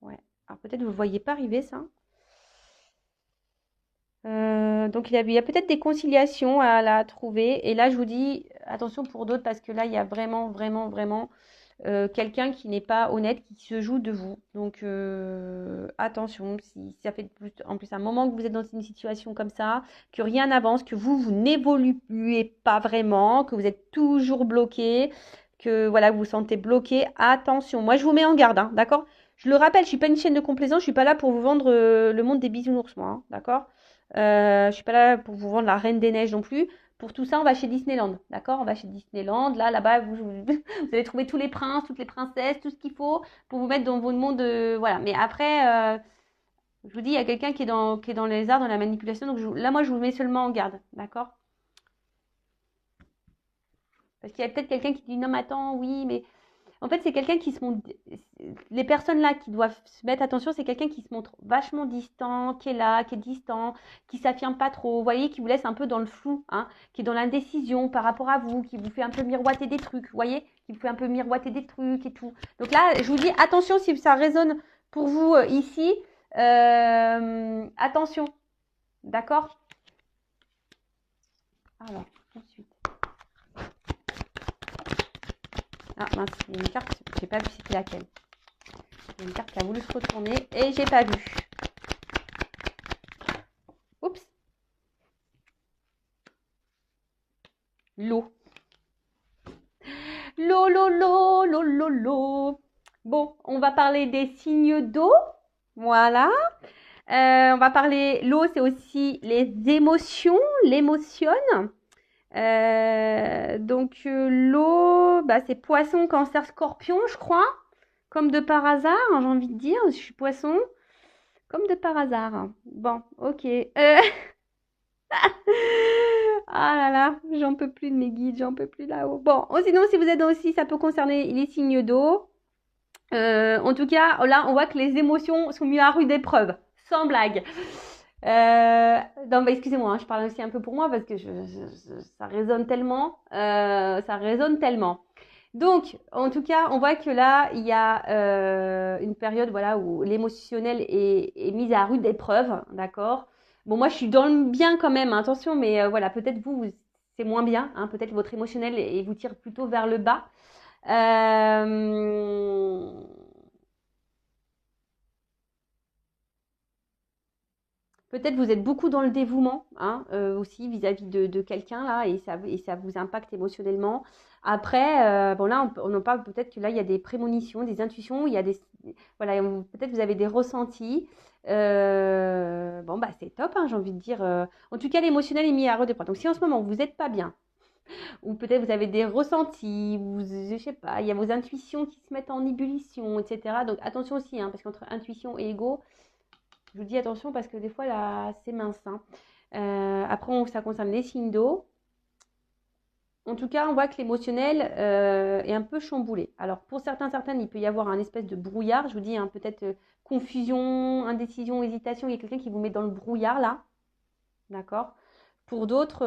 ouais. Alors, peut-être vous ne voyez pas arriver ça. Donc il y a peut-être des conciliations à la trouver. Et là, je vous dis attention pour d'autres parce que là, il y a vraiment, vraiment, vraiment quelqu'un qui n'est pas honnête, qui se joue de vous. Donc attention, si ça fait en plus un moment que vous êtes dans une situation comme ça, que rien n'avance, que vous n'évoluez pas vraiment, que vous êtes toujours bloqué, que voilà, vous vous sentez bloqué, attention. Moi, je vous mets en garde, hein, d'accord? Je le rappelle, je suis pas une chaîne de complaisance, je suis pas là pour vous vendre le monde des bisounours, moi, hein, d'accord? Je suis pas là pour vous vendre la Reine des Neiges non plus. Pour tout ça, on va chez Disneyland, d'accord? On va chez Disneyland. Là-bas, vous allez trouver tous les princes, toutes les princesses, tout ce qu'il faut pour vous mettre dans votre monde. Voilà. Mais après, je vous dis, il y a quelqu'un qui est dans les arts, dans la manipulation. Donc là, moi, je vous mets seulement en garde, d'accord? Parce qu'il y a peut-être quelqu'un qui dit non, mais attends, oui, mais en fait, c'est quelqu'un qui se montre. Les personnes là qui doivent se mettre attention, c'est quelqu'un qui se montre vachement distant, qui est là, qui est distant, qui s'affirme pas trop. Vous voyez, qui vous laisse un peu dans le flou, hein, qui est dans l'indécision par rapport à vous, qui vous fait un peu miroiter des trucs. Vous voyez, qui vous fait un peu miroiter des trucs et tout. Donc là, je vous dis attention si ça résonne pour vous ici. Attention, d'accord? Alors, ensuite. Ah mince, il y a une carte, j'ai pas vu c'était laquelle. Il y a une carte qui a voulu se retourner et j'ai pas vu. Oups. L'eau. L'eau, l'eau, l'eau, l'eau, l'eau, l'eau. Bon, on va parler des signes d'eau. Voilà. On va parler, l'eau, c'est aussi les émotions, l'émotion. L'eau, bah, c'est poisson, cancer, scorpion, je crois. Comme de par hasard, hein, j'ai envie de dire, je suis poisson. Comme de par hasard. Bon, ok. Ah là là, j'en peux plus de mes guides, j'en peux plus là-haut. Bon, sinon, si vous êtes aussi, ça peut concerner les signes d'eau. En tout cas, là, on voit que les émotions sont mises à rude épreuve, sans blague. Non, bah, excusez-moi, hein, je parle aussi un peu pour moi parce que ça résonne tellement. Ça résonne tellement. Donc, en tout cas, on voit que là, il y a une période voilà, où l'émotionnel est mis à rude épreuve, d'accord? Bon, moi, je suis dans le bien quand même, hein, attention, mais voilà, peut-être c'est moins bien, hein, peut-être votre émotionnel et vous tire plutôt vers le bas. Euh, Peut-être vous êtes beaucoup dans le dévouement, hein, aussi vis-à-vis de quelqu'un là, et ça vous impacte émotionnellement. Après, bon là, on en parle peut-être que là, il y a des prémonitions, des intuitions, il y a voilà, peut-être vous avez des ressentis. Bon bah c'est top, hein, j'ai envie de dire. En tout cas, l'émotionnel est mis à rude épreuve. Donc si en ce moment vous n'êtes pas bien, ou peut-être vous avez des ressentis, je sais pas, il y a vos intuitions qui se mettent en ébullition, etc. Donc attention aussi, hein, parce qu'entre intuition et ego, Je vous dis attention parce que des fois, là, c'est mince, hein. Après, ça concerne les signes d'eau. En tout cas, on voit que l'émotionnel est un peu chamboulé. Alors, pour certaines, il peut y avoir un espèce de brouillard. Je vous dis, hein, peut-être confusion, indécision, hésitation. Il y a quelqu'un qui vous met dans le brouillard, là. D'accord? Pour d'autres,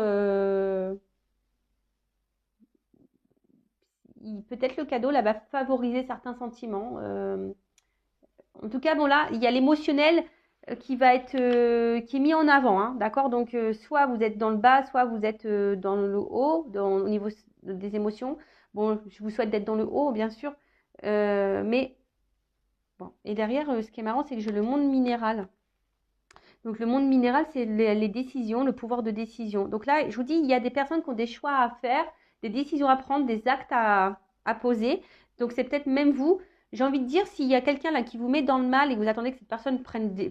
peut-être le cadeau, là, va favoriser certains sentiments. En tout cas, bon, là, il y a l'émotionnel qui va être qui est mis en avant, hein, d'accord? Donc, soit vous êtes dans le bas, soit vous êtes dans le haut, au niveau des émotions. Bon, je vous souhaite d'être dans le haut, bien sûr. Mais, bon. Et derrière, ce qui est marrant, c'est que j'ai le monde minéral. Donc, le monde minéral, c'est les décisions, le pouvoir de décision. Donc là, je vous dis, il y a des personnes qui ont des choix à faire, des décisions à prendre, des actes à poser. Donc, c'est peut-être même vous. J'ai envie de dire, s'il y a quelqu'un là qui vous met dans le mal et que vous attendez que cette personne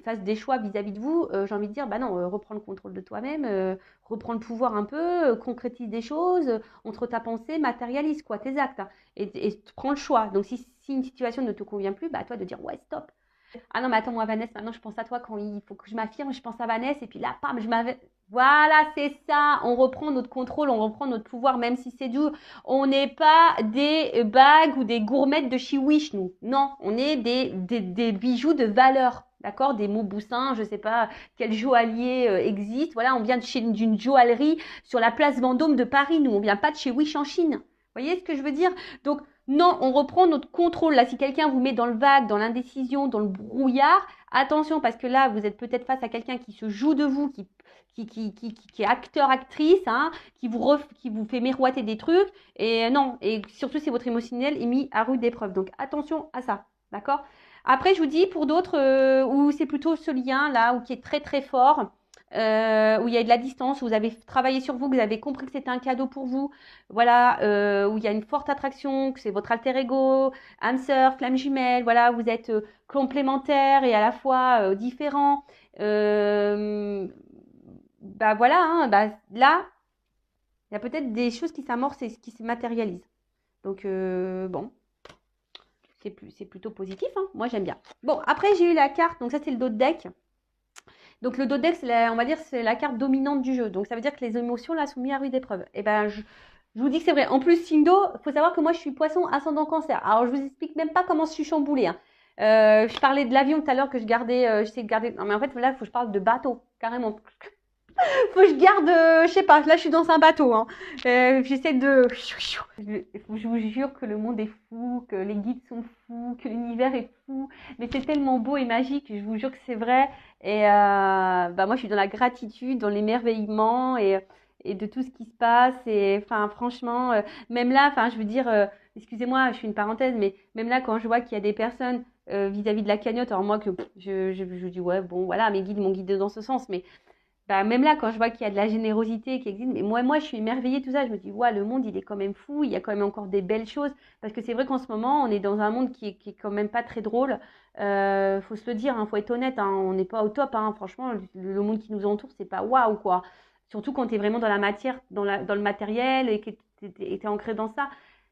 fasse des choix vis-à-vis de vous, j'ai envie de dire, bah non, reprends le contrôle de toi-même, reprends le pouvoir un peu, concrétise des choses, entre ta pensée, matérialise quoi, tes actes, hein, et prends le choix. Donc, si une situation ne te convient plus, bah à toi de dire, ouais, stop. Ah non, mais attends, moi, Vanessa, maintenant, je pense à toi quand il faut que je m'affirme, je pense à Vanessa, et puis là, pam, je m'avais. Voilà, c'est ça. On reprend notre contrôle, on reprend notre pouvoir, même si c'est dur. On n'est pas des bagues ou des gourmettes de chez Wish, nous. Non, on est des bijoux de valeur. D'accord? Des Mauboussin, je ne sais pas quel joaillier existe. Voilà, on vient d'une joaillerie sur la place Vendôme de Paris, nous. On vient pas de chez Wish en Chine. Vous voyez ce que je veux dire? Donc, non, on reprend notre contrôle. Là, si quelqu'un vous met dans le vague, dans l'indécision, dans le brouillard, attention, parce que là, vous êtes peut-être face à quelqu'un qui se joue de vous, qui est acteur, actrice, hein, qui vous fait miroiter des trucs. Et non, et surtout si votre émotionnel est mis à rude épreuve. Donc, attention à ça, d'accord? Après, je vous dis, pour d'autres, où c'est plutôt ce lien là, où qui est très très fort, où il y a de la distance, où vous avez travaillé sur vous, que vous avez compris que c'était un cadeau pour vous, voilà, où il y a une forte attraction, que c'est votre alter ego, âme sœur, flamme jumelle, voilà, vous êtes complémentaires et à la fois différents. Euh, Bah voilà, hein, bah là, il y a peut-être des choses qui s'amorcent et qui se matérialisent. Donc bon, c'est plutôt positif, hein. Moi j'aime bien. Bon, après j'ai eu la carte, donc ça c'est le dos de deck. Donc le dos de deck, on va dire, c'est la carte dominante du jeu. Donc ça veut dire que les émotions là sont mises à rude épreuve. Et ben je vous dis que c'est vrai. En plus, Sindo, il faut savoir que moi je suis poisson ascendant cancer. Alors je vous explique même pas comment je suis chamboulée, hein. Je parlais de l'avion tout à l'heure que je gardais, j'essaie de garder. Non mais en fait là, il faut que je parle de bateau, carrément. Faut que je garde, je sais pas, là je suis dans un bateau, hein. J'essaie de. Je vous jure que le monde est fou, que les guides sont fous, que l'univers est fou. Mais c'est tellement beau et magique, je vous jure que c'est vrai. Et bah moi je suis dans la gratitude, dans l'émerveillement et de tout ce qui se passe. Et enfin franchement, même là, enfin je veux dire, excusez-moi, je fais une parenthèse, mais même là quand je vois qu'il y a des personnes vis-à-vis de la cagnotte, alors moi que je dis ouais bon voilà, mes guides m'ont guidé dans ce sens, mais bah, même là, quand je vois qu'il y a de la générosité qui existe, mais moi, je suis émerveillée, tout ça. Je me dis, ouais, le monde, il est quand même fou. Il y a quand même encore des belles choses. Parce que c'est vrai qu'en ce moment, on est dans un monde qui est quand même pas très drôle. Faut se le dire, hein, faut être honnête, hein, on n'est pas au top, hein. Franchement, le monde qui nous entoure, c'est pas waouh, quoi. Surtout quand tu es vraiment dans la matière, dans le matériel et que tu es ancré dans ça.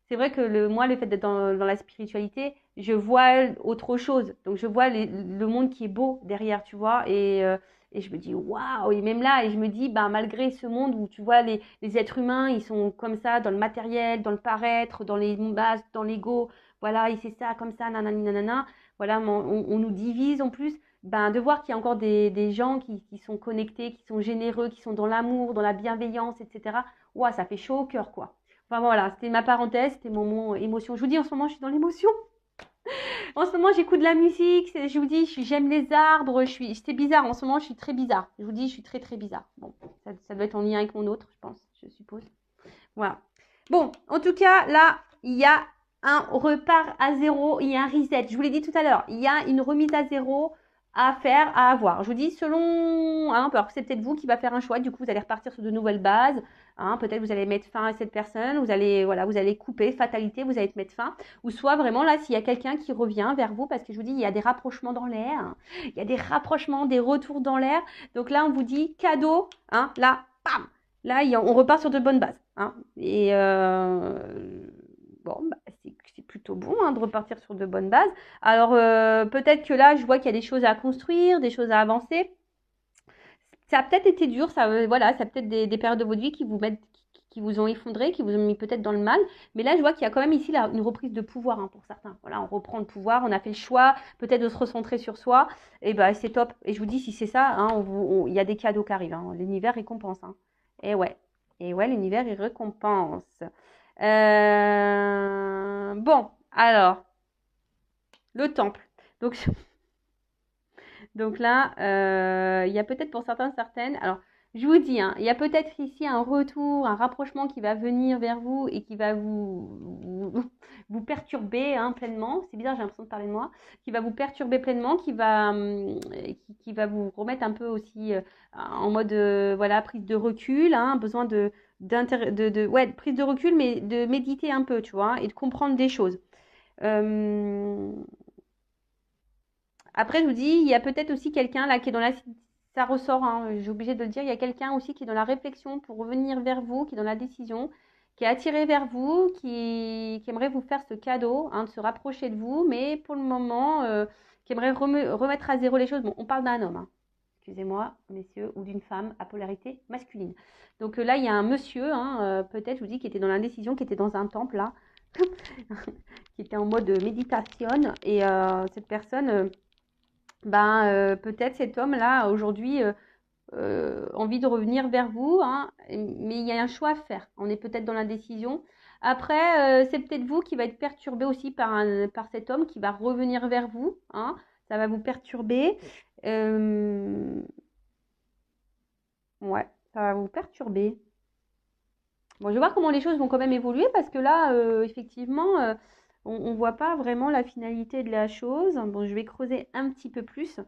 C'est vrai que moi, le fait d'être dans la spiritualité, je vois autre chose. Donc, je vois le monde qui est beau derrière, tu vois. Et je me dis, waouh! Et même là, et je me dis, bah, malgré ce monde où tu vois, les êtres humains, ils sont comme ça, dans le matériel, dans le paraître, dans les bases, dans l'ego, voilà, et c'est ça, comme ça, nanani, nanana. Voilà, on nous divise en plus. Ben, de voir qu'il y a encore des gens qui sont connectés, qui sont généreux, qui sont dans l'amour, dans la bienveillance, etc. Waouh, ça fait chaud au cœur, quoi. Enfin voilà, c'était ma parenthèse, c'était mon mot émotion. Je vous dis, en ce moment, je suis dans l'émotion. En ce moment, j'écoute de la musique. Je vous dis, j'aime les arbres. C'est bizarre. En ce moment, je suis très bizarre. Je vous dis, je suis très, très bizarre. Bon, ça doit être en lien avec mon autre, je pense, je suppose. Voilà. Bon, en tout cas, là, il y a un repart à zéro. Il y a un reset. Je vous l'ai dit tout à l'heure. Il y a une remise à zéro à faire, à avoir. Je vous dis, selon, hein, alors c'est peut-être vous qui va faire un choix. Du coup, vous allez repartir sur de nouvelles bases. Hein, peut-être vous allez mettre fin à cette personne. Vous allez couper, fatalité. Vous allez te mettre fin. Ou soit vraiment là, s'il y a quelqu'un qui revient vers vous, parce que je vous dis, il y a des rapprochements dans l'air. Il y a des rapprochements, des retours dans l'air. Donc là, on vous dit cadeau. Hein, là, bam. Là, on repart sur de bonnes bases. Hein, et bon, bah, c'est plutôt bon de repartir sur de bonnes bases. Alors, peut-être que là, je vois qu'il y a des choses à construire, des choses à avancer. Ça a peut-être été dur, voilà, ça a peut-être des périodes de votre vie qui vous ont effondré, qui vous ont mis peut-être dans le mal. Mais là, je vois qu'il y a quand même ici une reprise de pouvoir pour certains. Voilà, on reprend le pouvoir, on a fait le choix peut-être de se recentrer sur soi. Et c'est top. Et je vous dis, si c'est ça, il y a des cadeaux qui arrivent. L'univers récompense. Et ouais, l'univers, il récompense. Bon, alors, le temple. Donc là, il y a peut-être pour certaines. Alors, je vous dis, il y a peut-être ici un retour, un rapprochement qui va venir vers vous et qui va vous perturber pleinement. C'est bizarre, j'ai l'impression de parler de moi. Qui va vous perturber pleinement, qui va vous remettre un peu aussi en mode voilà, prise de recul, besoin de prise de recul, mais de méditer un peu, tu vois, et de comprendre des choses. Après, je vous dis, il y a peut-être aussi quelqu'un là qui est dans la... Ça ressort, j'ai obligé de le dire, il y a quelqu'un aussi qui est dans la réflexion pour revenir vers vous, qui est dans la décision, qui est attiré vers vous, qui aimerait vous faire ce cadeau, de se rapprocher de vous, mais pour le moment, qui aimerait remettre à zéro les choses. Bon, on parle d'un homme, excusez-moi, messieurs, ou d'une femme à polarité masculine. Donc là, il y a un monsieur, peut-être, je vous dis, qui était dans l'indécision, qui était dans un temple, là, qui était en mode méditation, et cette personne... peut-être cet homme-là, aujourd'hui, envie de revenir vers vous, mais il y a un choix à faire. On est peut-être dans l'indécision. Après, c'est peut-être vous qui va être perturbé aussi par cet homme qui va revenir vers vous. Ça va vous perturber. Ouais, ça va vous perturber. Bon, je vais voir comment les choses vont quand même évoluer parce que là, effectivement, on ne voit pas vraiment la finalité de la chose. Bon, je vais creuser un petit peu plus.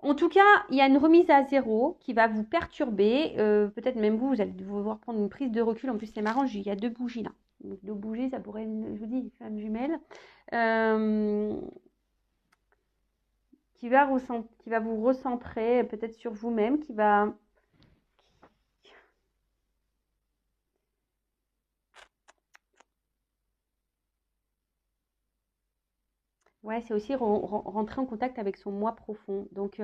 En tout cas, il y a une remise à zéro qui va vous perturber. Peut-être même vous allez devoir prendre une prise de recul. En plus, c'est marrant, il y a 2 bougies là. Donc, 2 bougies, ça pourrait, je vous dis, une femme jumelle. Qui va vous recentrer peut-être sur vous-même, qui va... Ouais, c'est aussi rentrer en contact avec son moi profond. Donc,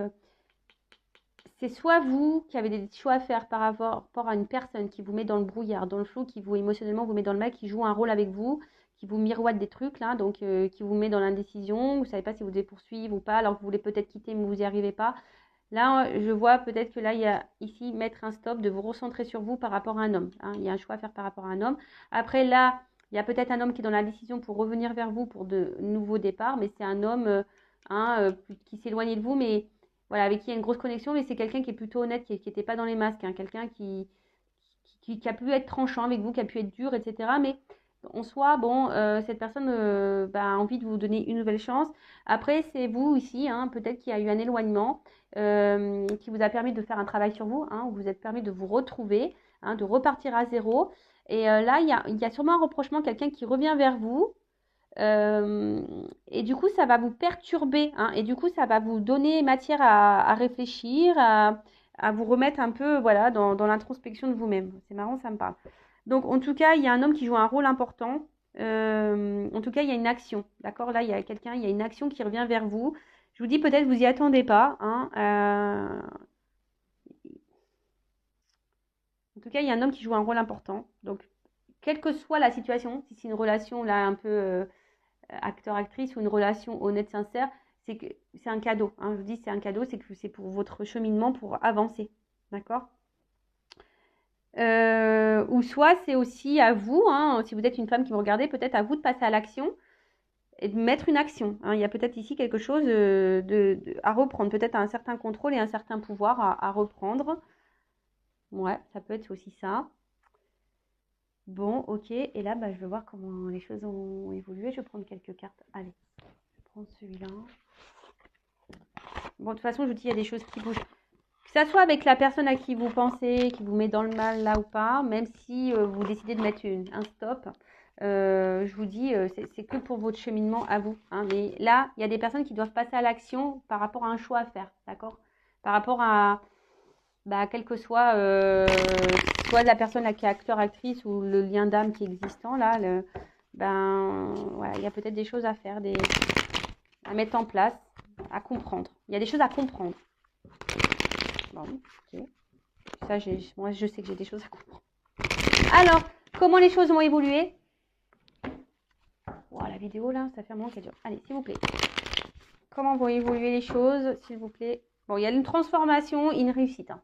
c'est soit vous qui avez des choix à faire par rapport à une personne qui vous met dans le brouillard, dans le flou, qui vous émotionnellement vous met dans le mal, qui joue un rôle avec vous, qui vous miroite des trucs là, donc qui vous met dans l'indécision, vous ne savez pas si vous devez poursuivre ou pas, alors que vous voulez peut-être quitter mais vous n'y arrivez pas. Là, je vois peut-être que là, il y a ici mettre un stop, de vous recentrer sur vous par rapport à un homme. Il y a un choix à faire par rapport à un homme. Après, là, il y a peut-être un homme qui est dans la décision pour revenir vers vous pour de nouveaux départs, mais c'est un homme qui s'éloigne de vous, mais voilà, avec qui il y a une grosse connexion, mais c'est quelqu'un qui est plutôt honnête, qui n'était pas dans les masques, quelqu'un qui a pu être tranchant avec vous, qui a pu être dur, etc. Mais en soi, bon, cette personne a envie de vous donner une nouvelle chance. Après, c'est vous ici, peut-être qu'il y a eu un éloignement qui vous a permis de faire un travail sur vous, où vous êtes permis de vous retrouver, de repartir à zéro. Et là, il y a sûrement un reprochement, quelqu'un qui revient vers vous. Et du coup, ça va vous perturber, et du coup, ça va vous donner matière à réfléchir, à vous remettre un peu voilà, dans l'introspection de vous-même. C'est marrant, ça me parle. Donc, en tout cas, il y a un homme qui joue un rôle important. En tout cas, il y a une action. D'accord? Là, il y a une action qui revient vers vous. Je vous dis, peut-être vous y attendez pas. En tout cas, il y a un homme qui joue un rôle important. Donc, quelle que soit la situation, si c'est une relation là un peu acteur-actrice ou une relation honnête, sincère, c'est que c'est un cadeau. Je vous dis, c'est un cadeau, c'est que c'est pour votre cheminement, pour avancer. D'accord? Ou soit c'est aussi à vous, si vous êtes une femme qui me regardez, peut-être à vous de passer à l'action et de mettre une action. Il y a peut-être ici quelque chose à reprendre, peut-être un certain contrôle et un certain pouvoir à reprendre. Ouais, ça peut être aussi ça. Bon, ok. Et là, je vais voir comment les choses ont évolué. Je vais prendre quelques cartes. Allez, je vais prendre celui-là. Bon, de toute façon, je vous dis, il y a des choses qui bougent. Que ça soit avec la personne à qui vous pensez, qui vous met dans le mal là ou pas, même si vous décidez de mettre un stop, je vous dis, c'est que pour votre cheminement à vous. Mais là, il y a des personnes qui doivent passer à l'action par rapport à un choix à faire, d'accord? Par rapport à, quel que soit, soit la personne là qui est acteur, actrice ou le lien d'âme qui est existant, là, ben voilà, il y a peut-être des choses à faire, à mettre en place, à comprendre. Il y a des choses à comprendre. Bon, ok. Ça, moi, je sais que j'ai des choses à comprendre. Alors, comment les choses vont évoluer? Wow, la vidéo, là, ça fait un moment qu'elle dure. Allez, s'il vous plaît. Comment vont évoluer les choses, s'il vous plaît? Bon, il y a une transformation, une réussite. Hein.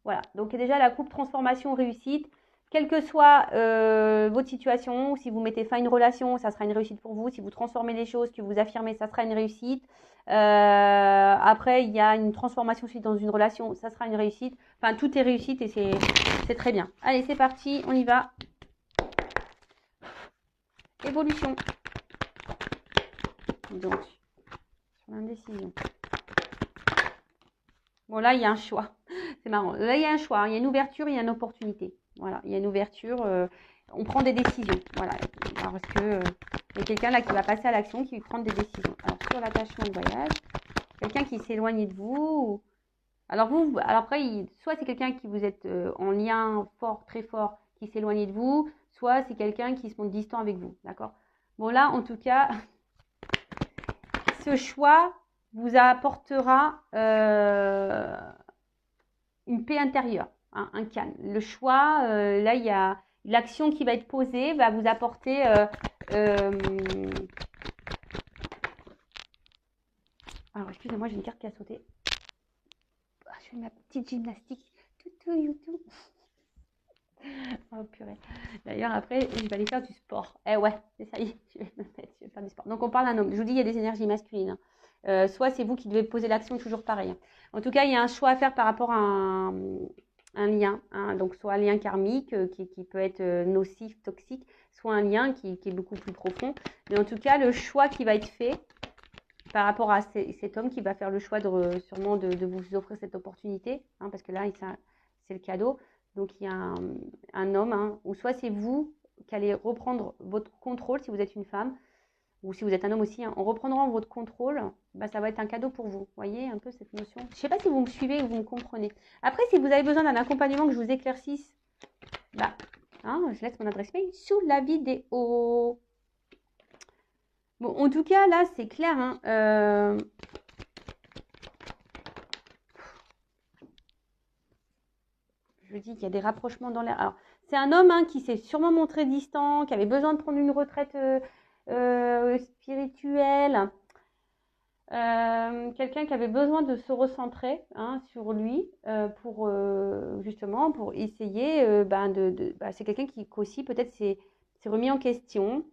Voilà. Donc, déjà, la coupe transformation-réussite. Quelle que soit votre situation, si vous mettez fin à une relation, ça sera une réussite pour vous. Si vous transformez les choses, que vous affirmez, ça sera une réussite. Après, il y a une transformation suite dans une relation, ça sera une réussite. Enfin, tout est réussite et c'est très bien. Allez, c'est parti, on y va. Évolution. Donc, sur l'indécision. Bon, là, il y a un choix. C'est marrant. Là, il y a un choix. Il y a une ouverture, il y a une opportunité. Voilà, il y a une ouverture. On prend des décisions. Voilà. Parce que il y a quelqu'un là qui va passer à l'action, qui va prendre des décisions. Alors, sur l'attachement de voyage, quelqu'un qui s'éloigne de vous. Alors, alors après, soit c'est quelqu'un qui vous êtes en lien fort, très fort, qui s'éloigne de vous, soit c'est quelqu'un qui se montre distant avec vous. D'accord? Bon, là, en tout cas, ce choix vous apportera une paix intérieure, hein, un calme. Le choix, là, il y a l'action qui va être posée, va vous apporter alors, excusez-moi, j'ai une carte qui a sauté. Je fais ma petite gymnastique. YouTube. Oh purée. D'ailleurs, après, je vais aller faire du sport. Eh ouais, c'est ça y est, je vais me mettre, je vais faire du sport. Donc, on parle d'un homme. Je vous dis, il y a des énergies masculines. Hein. Soit c'est vous qui devez poser l'action, toujours pareil. En tout cas, il y a un choix à faire par rapport à un lien. Hein. Donc, soit un lien karmique qui peut être nocif, toxique, soit un lien qui est beaucoup plus profond. Mais en tout cas, le choix qui va être fait par rapport à cet homme qui va faire le choix sûrement de vous offrir cette opportunité, hein, parce que là, c'est le cadeau. Donc, il y a un homme, hein, ou soit c'est vous qui allez reprendre votre contrôle si vous êtes une femme, ou si vous êtes un homme aussi, hein, en reprenant votre contrôle, bah, ça va être un cadeau pour vous. Vous voyez un peu cette notion? Je ne sais pas si vous me suivez ou vous me comprenez. Après, si vous avez besoin d'un accompagnement que je vous éclaircisse, bah, hein, je laisse mon adresse mail sous la vidéo. Bon, en tout cas, là, c'est clair. Hein, je dis qu'il y a des rapprochements dans l'air. Alors, c'est un homme hein, qui s'est sûrement montré distant, qui avait besoin de prendre une retraite spirituelle. Quelqu'un qui avait besoin de se recentrer hein, sur lui pour justement pour essayer c'est quelqu'un qui aussi peut-être s'est remis en question.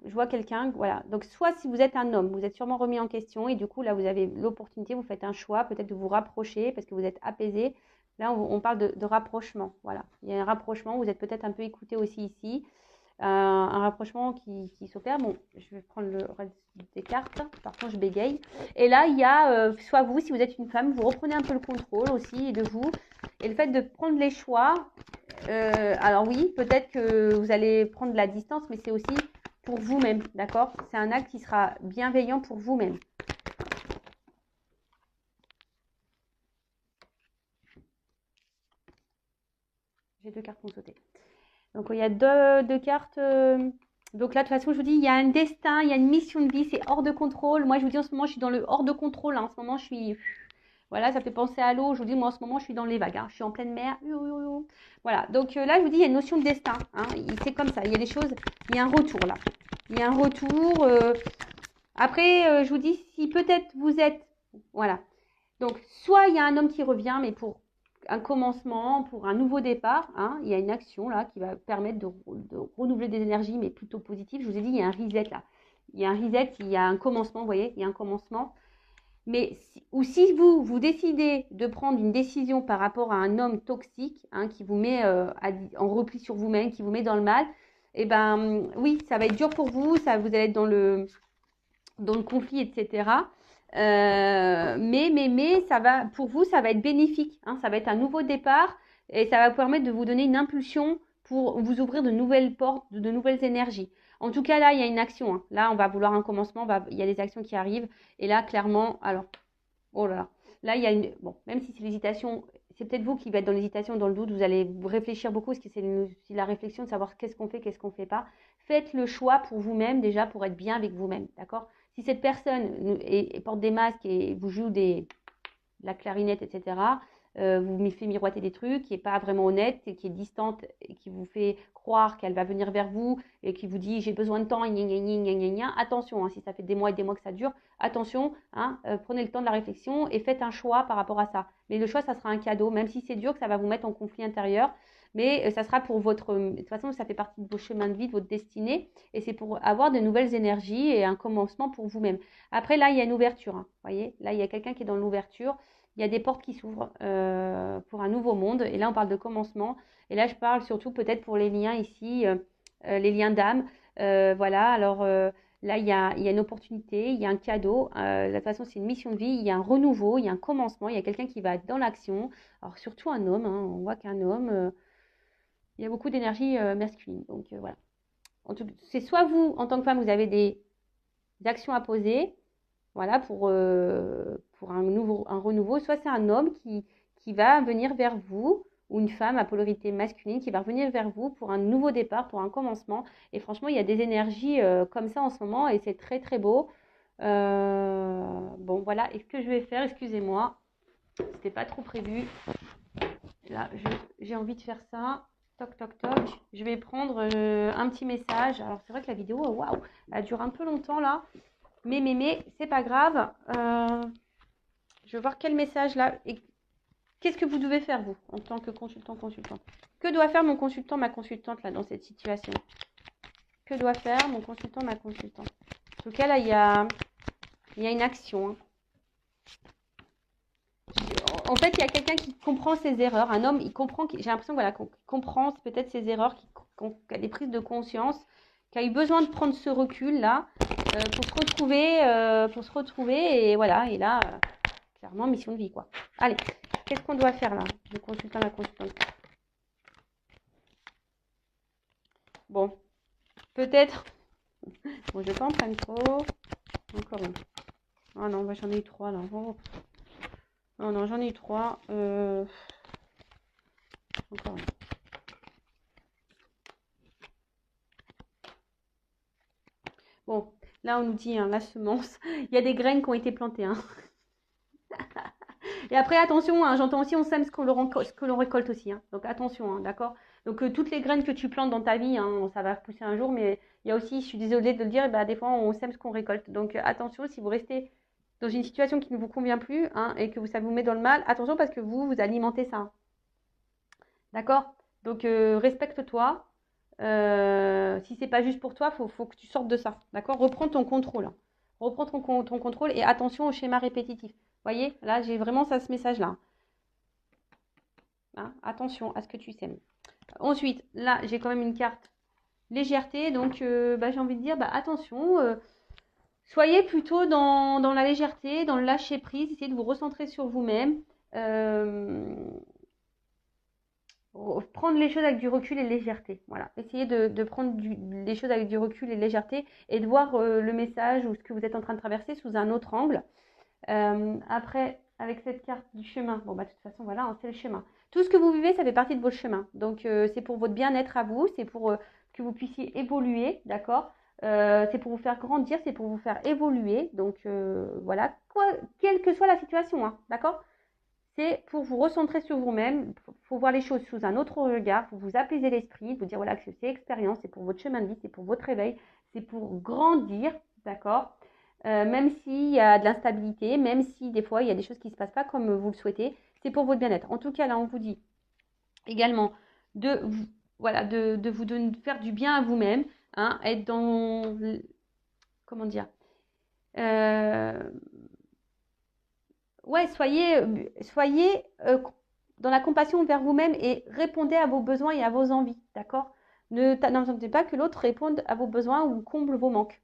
Je vois quelqu'un, voilà. Donc, soit si vous êtes un homme, vous êtes sûrement remis en question et du coup, là, vous avez l'opportunité, vous faites un choix, peut-être de vous rapprocher parce que vous êtes apaisé. Là, on parle de rapprochement, voilà. Il y a un rapprochement, vous êtes peut-être un peu écouté aussi ici. Un rapprochement qui s'opère. Bon, je vais prendre le reste des cartes. Par contre, je bégaye. Et là, il y a soit vous, si vous êtes une femme, vous reprenez un peu le contrôle aussi de vous. Et le fait de prendre les choix, alors oui, peut-être que vous allez prendre de la distance, mais c'est aussi pour vous-même, d'accord? C'est un acte qui sera bienveillant pour vous-même. J'ai 2 cartes qui ont sauté. Donc, il y a deux cartes. Donc là, de toute façon, je vous dis, il y a un destin, il y a une mission de vie, c'est hors de contrôle. Moi, je vous dis, en ce moment, je suis dans le hors de contrôle. Hein. En ce moment, je suis... Voilà, ça fait penser à l'eau. Je vous dis, moi, en ce moment, je suis dans les vagues. Hein. Je suis en pleine mer. Voilà, donc là, je vous dis, il y a une notion de destin. Hein. C'est comme ça, il y a des choses... Il y a un retour, là. Il y a un retour. Après, je vous dis, si peut-être vous êtes... Voilà. Donc, soit il y a un homme qui revient, mais pour un commencement, pour un nouveau départ, hein, il y a une action là qui va permettre de renouveler des énergies, mais plutôt positives. Je vous ai dit, il y a un reset là. Il y a un reset, il y a un commencement, vous voyez, il y a un commencement. Mais si vous décidez de prendre une décision par rapport à un homme toxique, hein, qui vous met en repli sur vous-même, qui vous met dans le mal, eh ben oui, ça va être dur pour vous, vous allez être dans le conflit, etc. Mais ça va, pour vous, ça va être bénéfique. Hein, ça va être un nouveau départ et ça va vous permettre de vous donner une impulsion pour vous ouvrir de nouvelles portes, de nouvelles énergies. En tout cas, là, il y a une action. Hein. Là, on va vouloir un commencement. Il y a des actions qui arrivent. Et là, clairement, alors, oh là là. Là, il y a une... Bon, même si c'est l'hésitation, c'est peut-être vous qui va être dans l'hésitation, dans le doute. Vous allez réfléchir beaucoup parce que c'est la réflexion de savoir qu'est-ce qu'on fait pas. faites le choix pour vous-même déjà, pour être bien avec vous-même, d'accord? Si cette personne porte des masques et vous joue de la clarinette, etc., vous me fait miroiter des trucs, qui n'est pas vraiment honnête, et qui est distante, et qui vous fait croire qu'elle va venir vers vous, et qui vous dit j'ai besoin de temps, gna, gna, gna, gna, gna. Attention, hein, si ça fait des mois et des mois que ça dure, attention, hein, prenez le temps de la réflexion et faites un choix par rapport à ça. Mais le choix, ça sera un cadeau, même si c'est dur, que ça va vous mettre en conflit intérieur, mais ça sera pour votre... De toute façon, ça fait partie de vos chemins de vie, de votre destinée, et c'est pour avoir de nouvelles énergies et un commencement pour vous-même. Après, là, il y a une ouverture, hein, voyez, là, il y a quelqu'un qui est dans l'ouverture. Il y a des portes qui s'ouvrent pour un nouveau monde. Et là, on parle de commencement. Et là, je parle surtout peut-être pour les liens ici, les liens d'âme. Voilà, alors là, il y a une opportunité, il y a un cadeau. De toute façon, c'est une mission de vie. Il y a un renouveau, il y a un commencement. Il y a quelqu'un qui va être dans l'action. Alors, surtout un homme. Hein, on voit qu'un homme, il y a beaucoup d'énergie masculine. Donc, voilà. C'est soit vous, en tant que femme, vous avez des actions à poser. Voilà, pour un renouveau. Soit c'est un homme qui va venir vers vous, ou une femme à polarité masculine qui va revenir vers vous pour un nouveau départ, pour un commencement. Et franchement, il y a des énergies comme ça en ce moment et c'est très très beau. Bon, voilà. Et ce que je vais faire, excusez-moi, c'était pas trop prévu. Là, j'ai envie de faire ça. Toc, toc, toc. Je vais prendre un petit message. Alors, c'est vrai que la vidéo, waouh, elle dure un peu longtemps là. Mais, c'est pas grave. Je vais voir quel message là. Et qu'est-ce que vous devez faire, vous, en tant que consultant? Que doit faire mon consultant, ma consultante, là, dans cette situation? Que doit faire mon consultant, ma consultante? En tout cas, là, il y a une action. Hein. En fait, il y a quelqu'un qui comprend ses erreurs. Un homme, il comprend. J'ai l'impression voilà, qu'on comprend peut-être ses erreurs, qui a des prises de conscience, qui a eu besoin de prendre ce recul-là pour se retrouver. Et voilà, et là, clairement, mission de vie, quoi. Allez, qu'est-ce qu'on doit faire, là? Le consultant, la consultante. Bon, peut-être... Bon, je vais pas en prendre trop. Encore une. Ah non, bah, j'en ai eu 3, là. Oh. Non, j'en ai eu 3. Encore une. Bon, là, on nous dit, hein, la semence. Il y a des graines qui ont été plantées, hein. Et après, attention, hein, j'entends aussi, on sème ce que l'on récolte aussi. Hein. Donc, attention, hein, d'accord? Donc, toutes les graines que tu plantes dans ta vie, hein, ça va repousser un jour. Mais il y a aussi, je suis désolée de le dire, bah, des fois, on sème ce qu'on récolte. Donc, attention, si vous restez dans une situation qui ne vous convient plus hein, et que ça vous met dans le mal, attention parce que vous alimentez ça. Hein. D'accord? Donc, respecte-toi. Si c'est pas juste pour toi, faut que tu sortes de ça. D'accord? Reprends ton contrôle. Hein. Reprends ton contrôle et attention au schéma répétitif. Vous voyez? Là, j'ai vraiment ça, ce message-là. Hein, attention à ce que tu sèmes. Ensuite, là, j'ai quand même une carte légèreté. Donc, bah, j'ai envie de dire, bah, attention. Soyez plutôt dans la légèreté, dans le lâcher prise. Essayez de vous recentrer sur vous-même. Prendre les choses avec du recul et légèreté. Voilà. Essayez de prendre les choses avec du recul et légèreté et de voir le message ou ce que vous êtes en train de traverser sous un autre angle. Après, avec cette carte du chemin, bon, bah, de toute façon, voilà, hein, c'est le chemin. Tout ce que vous vivez, ça fait partie de votre chemin. Donc, c'est pour votre bien-être à vous, c'est pour que vous puissiez évoluer, d'accord? C'est pour vous faire grandir, c'est pour vous faire évoluer. Donc, voilà, quelle que soit la situation, hein, d'accord? C'est pour vous recentrer sur vous-même, il faut voir les choses sous un autre regard, il faut vous apaiser l'esprit, vous dire voilà que c'est expérience, c'est pour votre chemin de vie, c'est pour votre réveil, c'est pour grandir, d'accord? Même s'il y a de l'instabilité, même si des fois il y a des choses qui ne se passent pas comme vous le souhaitez, c'est pour votre bien-être. En tout cas, là, on vous dit également de faire du bien à vous-même, hein, être dans, comment dire, ouais, soyez dans la compassion envers vous-même et répondez à vos besoins et à vos envies, d'accord? N'attendez pas que l'autre réponde à vos besoins ou comble vos manques.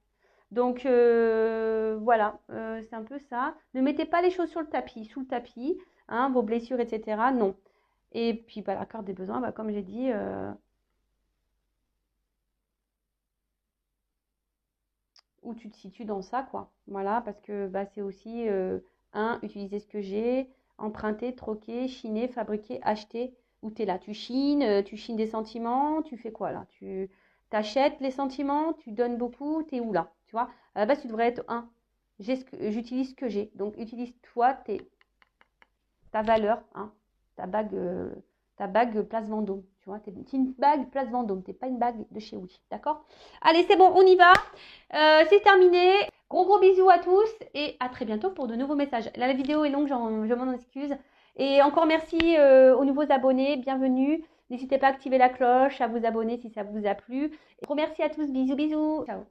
Donc voilà, c'est un peu ça. Ne mettez pas les choses sous le tapis, hein, vos blessures, etc. Non. Et puis bah, la carte des besoins, bah, comme j'ai dit, où tu te situes dans ça, quoi. Voilà, parce que bah, c'est aussi, utiliser ce que j'ai, emprunter, troquer, chiner, fabriquer, acheter. Où tu es là? Tu chines des sentiments, tu fais quoi là? Tu T'achètes les sentiments, tu donnes beaucoup, t'es où là? Tu vois? À la base, tu devrais être 1. J'utilise ce que j'ai. Donc, utilise-toi ta valeur, hein, ta bague Place Vendôme. Tu vois, c'est une bague Place Vendôme, t'es pas une bague de chez Oui. D'accord? Allez, c'est bon, on y va. C'est terminé. Gros bisous à tous et à très bientôt pour de nouveaux messages. Là, la vidéo est longue, je m'en excuse. Et encore merci aux nouveaux abonnés, bienvenue. N'hésitez pas à activer la cloche, à vous abonner si ça vous a plu. Et gros merci à tous, bisous. Ciao.